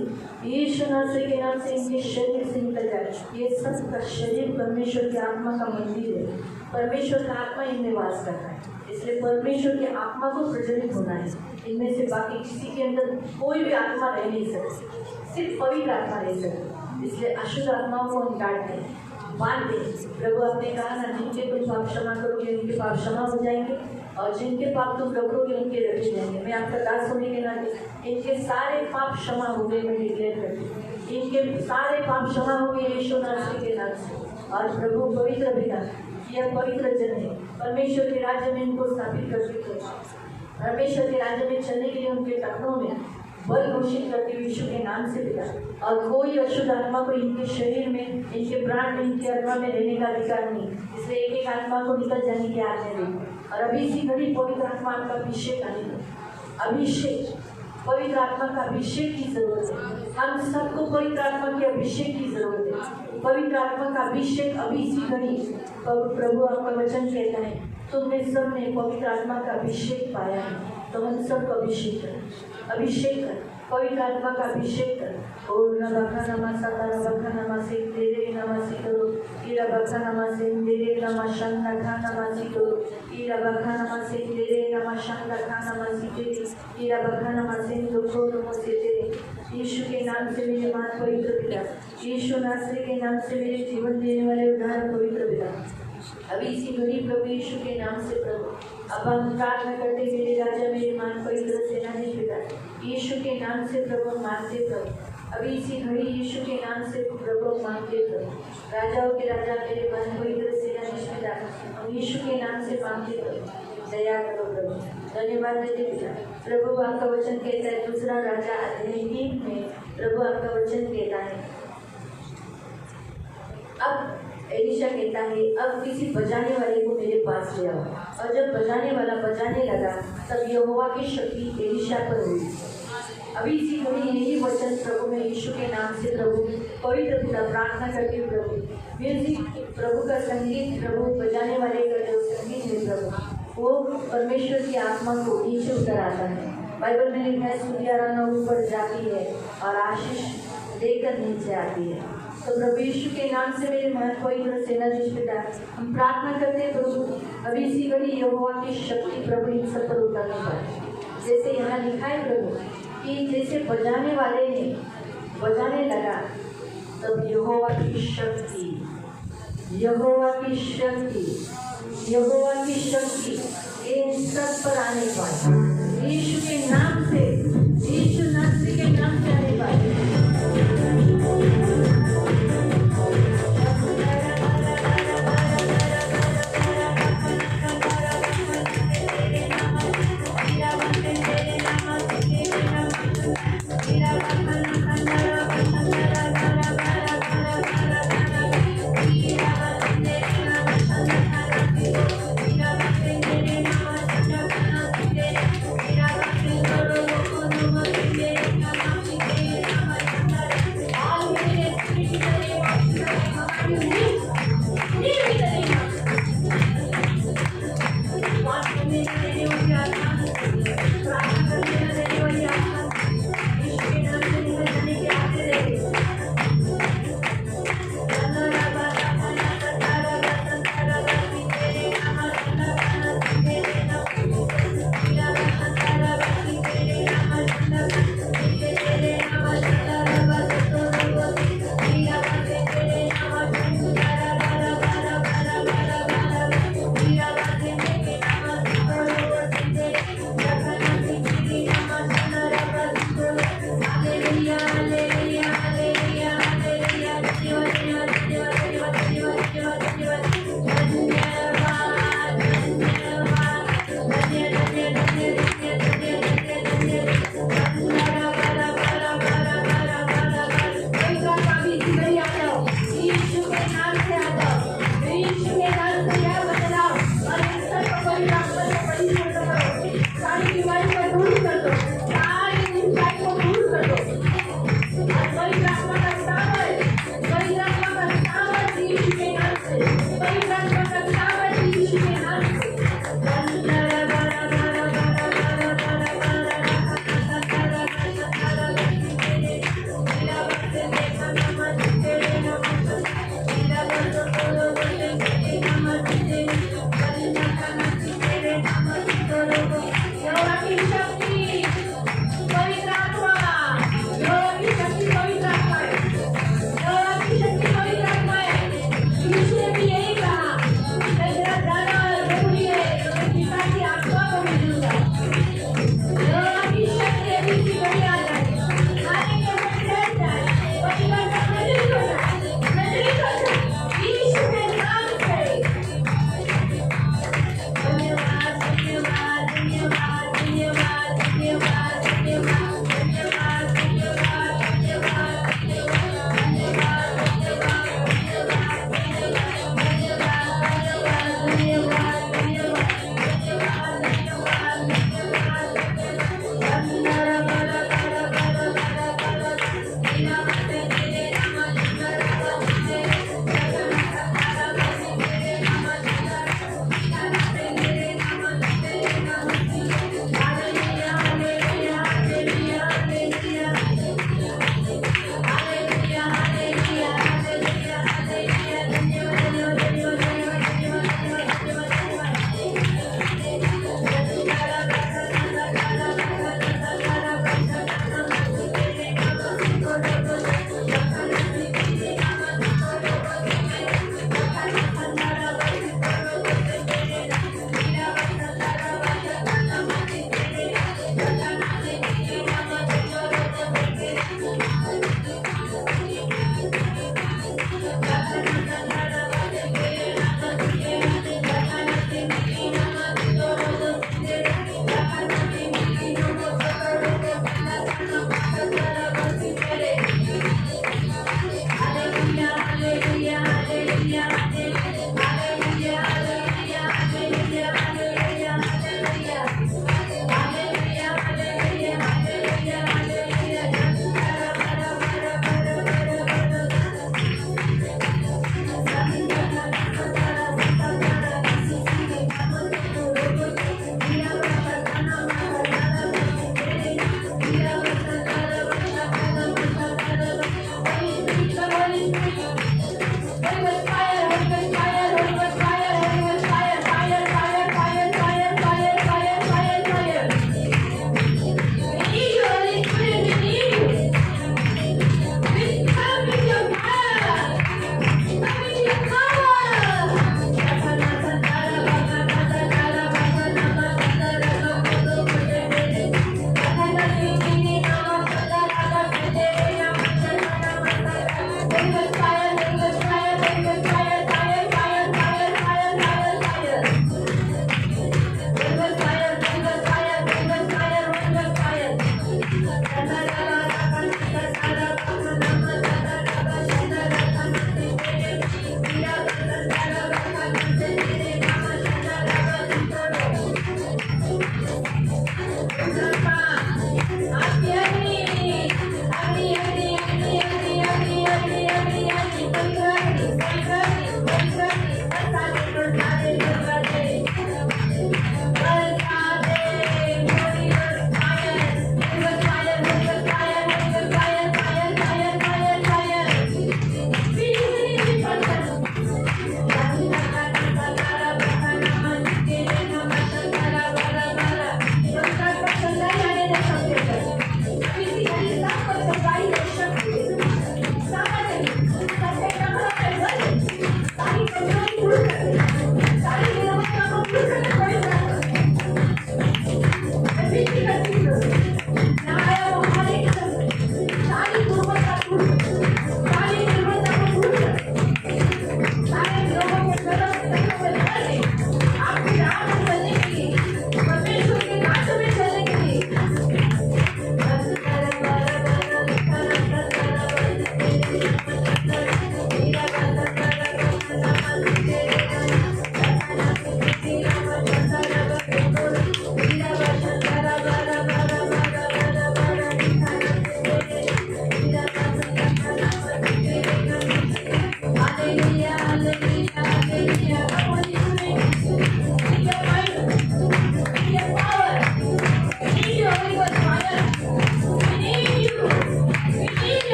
Speaker 1: यीशु नासरी के नाम से इनके शरीर से निकल जाए ये सबका शरीर परमेश्वर की आत्मा का मंदिर है परमेश्वर का आत्मा इनमें वास करता है इसलिए परमेश्वर की आत्मा को प्रज्वलित होना है इनमें से बाकी किसी के अंदर कोई भी आत्मा रह नहीं सकती सिर्फ पवित्र आत्मा रह सकती इसलिए अशुद्ध आत्माओं को हम डांटते हैं बांधते हैं प्रभु आपने कहा ना जिनके तुम पाप क्षमा करोगे उनके पाप क्षमा हो जाएंगे और जिनके पाप तुम रखोगे उनके रखे जाएंगे मैं आपका दास होने के नाते इनके सारे पाप क्षमा हो गए मैं डिक्लेयर करती हूँ इनके सारे पाप क्षमा हो गए यीशु नासरी के नाम से और प्रभु पवित्र पिता यह पवित्र जन है परमेश्वर के राज्य में इनको स्थापित करके परमेश्वर के राज्य में चलने के लिए उनके टखनों में बल घोषित करते हुए यीशु के नाम से पिता और कोई अशुद्ध आत्मा को इनके शरीर में इनके प्राण में इनके आत्मा में रहने का अधिकार नहीं इसलिए एक एक आत्मा को निकल जाने की आज्ञा दी और अभी इसी घड़ी पवित्र आत्मा का अभिषेक आने दो। अभिषेक, पवित्र आत्मा का अभिषेक की जरूरत है। हम सबको पवित्र आत्मा के अभिषेक की जरूरत है। पवित्र आत्मा का अभिषेक अभी इसी घड़ी प्रभु आपका वचन कहता है, तुमने सबने पवित्र आत्मा का अभिषेक पाया है, तो हम सबको अभिषेक कर, अभिषेक कर, पवित्र आत्मा का अभिषेक कर। ओम नमः नमः सदा नमः नमः से तेरे नमः से करो, ईरा बखा नमः से तेरे नमः शंखा नमः से करो, ईरा बखा नमः से तेरे नमः शंखा नमः से तेरे, ईरा बखा नमः से दुखो नमः से तेरे। यीशु के नाम से मेरे महान पवित्र पिता, यीशु नासरी के नाम से मेरे जीवन देने वाले उद्धार पवित्र पिता, अभी इसी घड़ी प्रभु यीशु के नाम से प्रभु अब हम प्रार्थना करते, मेरे राजा मेरे मान पवित्र सेनाधीश पिता, यीशु के नाम से प्रभु मानते प्रभु, अभी इसी घड़ी यीशु के नाम से प्रभु मानते प्रभु, राजाओं के राजा मेरे मान पवित्र सेनाधीश पिता, हम यीशु के नाम से मानते प्रभु, दया करो प्रभु, धन्यवाद देते पिता। प्रभु आपका वचन कहता है, दूसरा राजा अध्याय 3 में प्रभु आपका वचन कहता है, अब एलिशा कहता है, अब किसी बजाने वाले को मेरे पास ले आओ। और जब बजाने वाला बजाने लगा, तब यहोवा की शक्ति एलिशा पर हुई। अभी इसी घड़ी यही वचन प्रभु में यीशु के नाम से प्रभु पवित्र पिता प्रार्थना करके प्रभु म्यूजिक, प्रभु का संगीत, प्रभु बजाने वाले का जो संगीत है प्रभु, वो परमेश्वर की आत्मा को नीचे उतर आता है। बाइबल में लिखा है, सूर्याराधना ऊपर जाती है और आशीष देकर नीचे आती है। तो प्रभु यीशु के नाम से मेरे महान पवित्र सेनाधीश पिता, हम प्रार्थना करते हैं प्रभु, अभी इसी घड़ी यहोवा की शक्ति प्रभु इन सब पर उतरने पाए। जैसे यहाँ लिखा है प्रभु कि जैसे बजाने वाले ने बजाने लगा, तब यहोवा की शक्ति, यहोवा की शक्ति, यहोवा की शक्ति इन सब पर आने पाए। यीशु के नाम से, यीशु नासरी के नाम से आने पाए।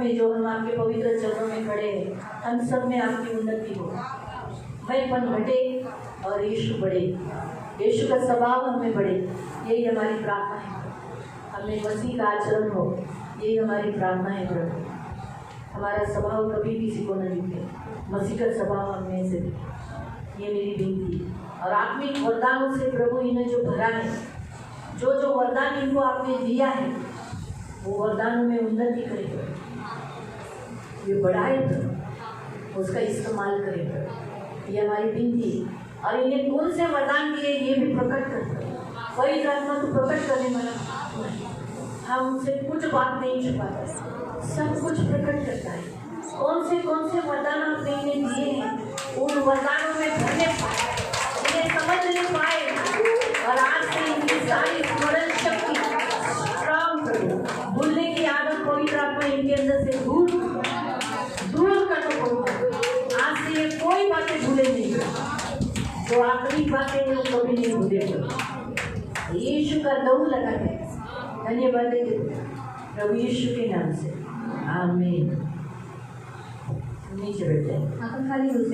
Speaker 1: में जो हम आपके पवित्र चरणों में खड़े हैं, हम सब में आपकी उन्नति हो, मैंपन घटे और यीशु बढ़े, यीशु का स्वभाव हमें बढ़े, यही हमारी प्रार्थना है। हमें मसीह का आचरण हो, यही हमारी प्रार्थना है प्रभु। हमारा स्वभाव कभी किसी को न दिखे, मसीह का स्वभाव हमें से दिखे, ये मेरी विनती। और आत्मिक वरदानों से प्रभु इन्हें जो भरा है, जो जो वरदान इनको आपने दिया है, वो वरदानों में उन्नति करेगा, ये बढ़ाए तो उसका इस्तेमाल करेगा, ये हमारी विनती। और इन्हें कौन से वरदान दिए ये भी प्रकट करता है। पवित्र आत्मा तो प्रकट करने वाला, हम उनसे कुछ बात नहीं छुपाता, सब कुछ प्रकट करता है। कौन से वरदान आपने इन्हें दिए हैं, उन वरदानों में भरने पाए, इन्हें समझने पाए, और आज से इनकी सारी स्मरण शक्ति स्ट्रांग करो, भूलने की आदत पवित्र आत्मा इनके अंदर से दूर कर दो। आज से ये कोई बातें भूले नहीं, जो आखिरी बातें हैं वो कभी नहीं भूलेगा। यीशु का लहू लगा है, धन्यवाद देते प्रभु यीशु के नाम से, आमीन। नीचे बैठ जाए।
Speaker 2: आपण खाली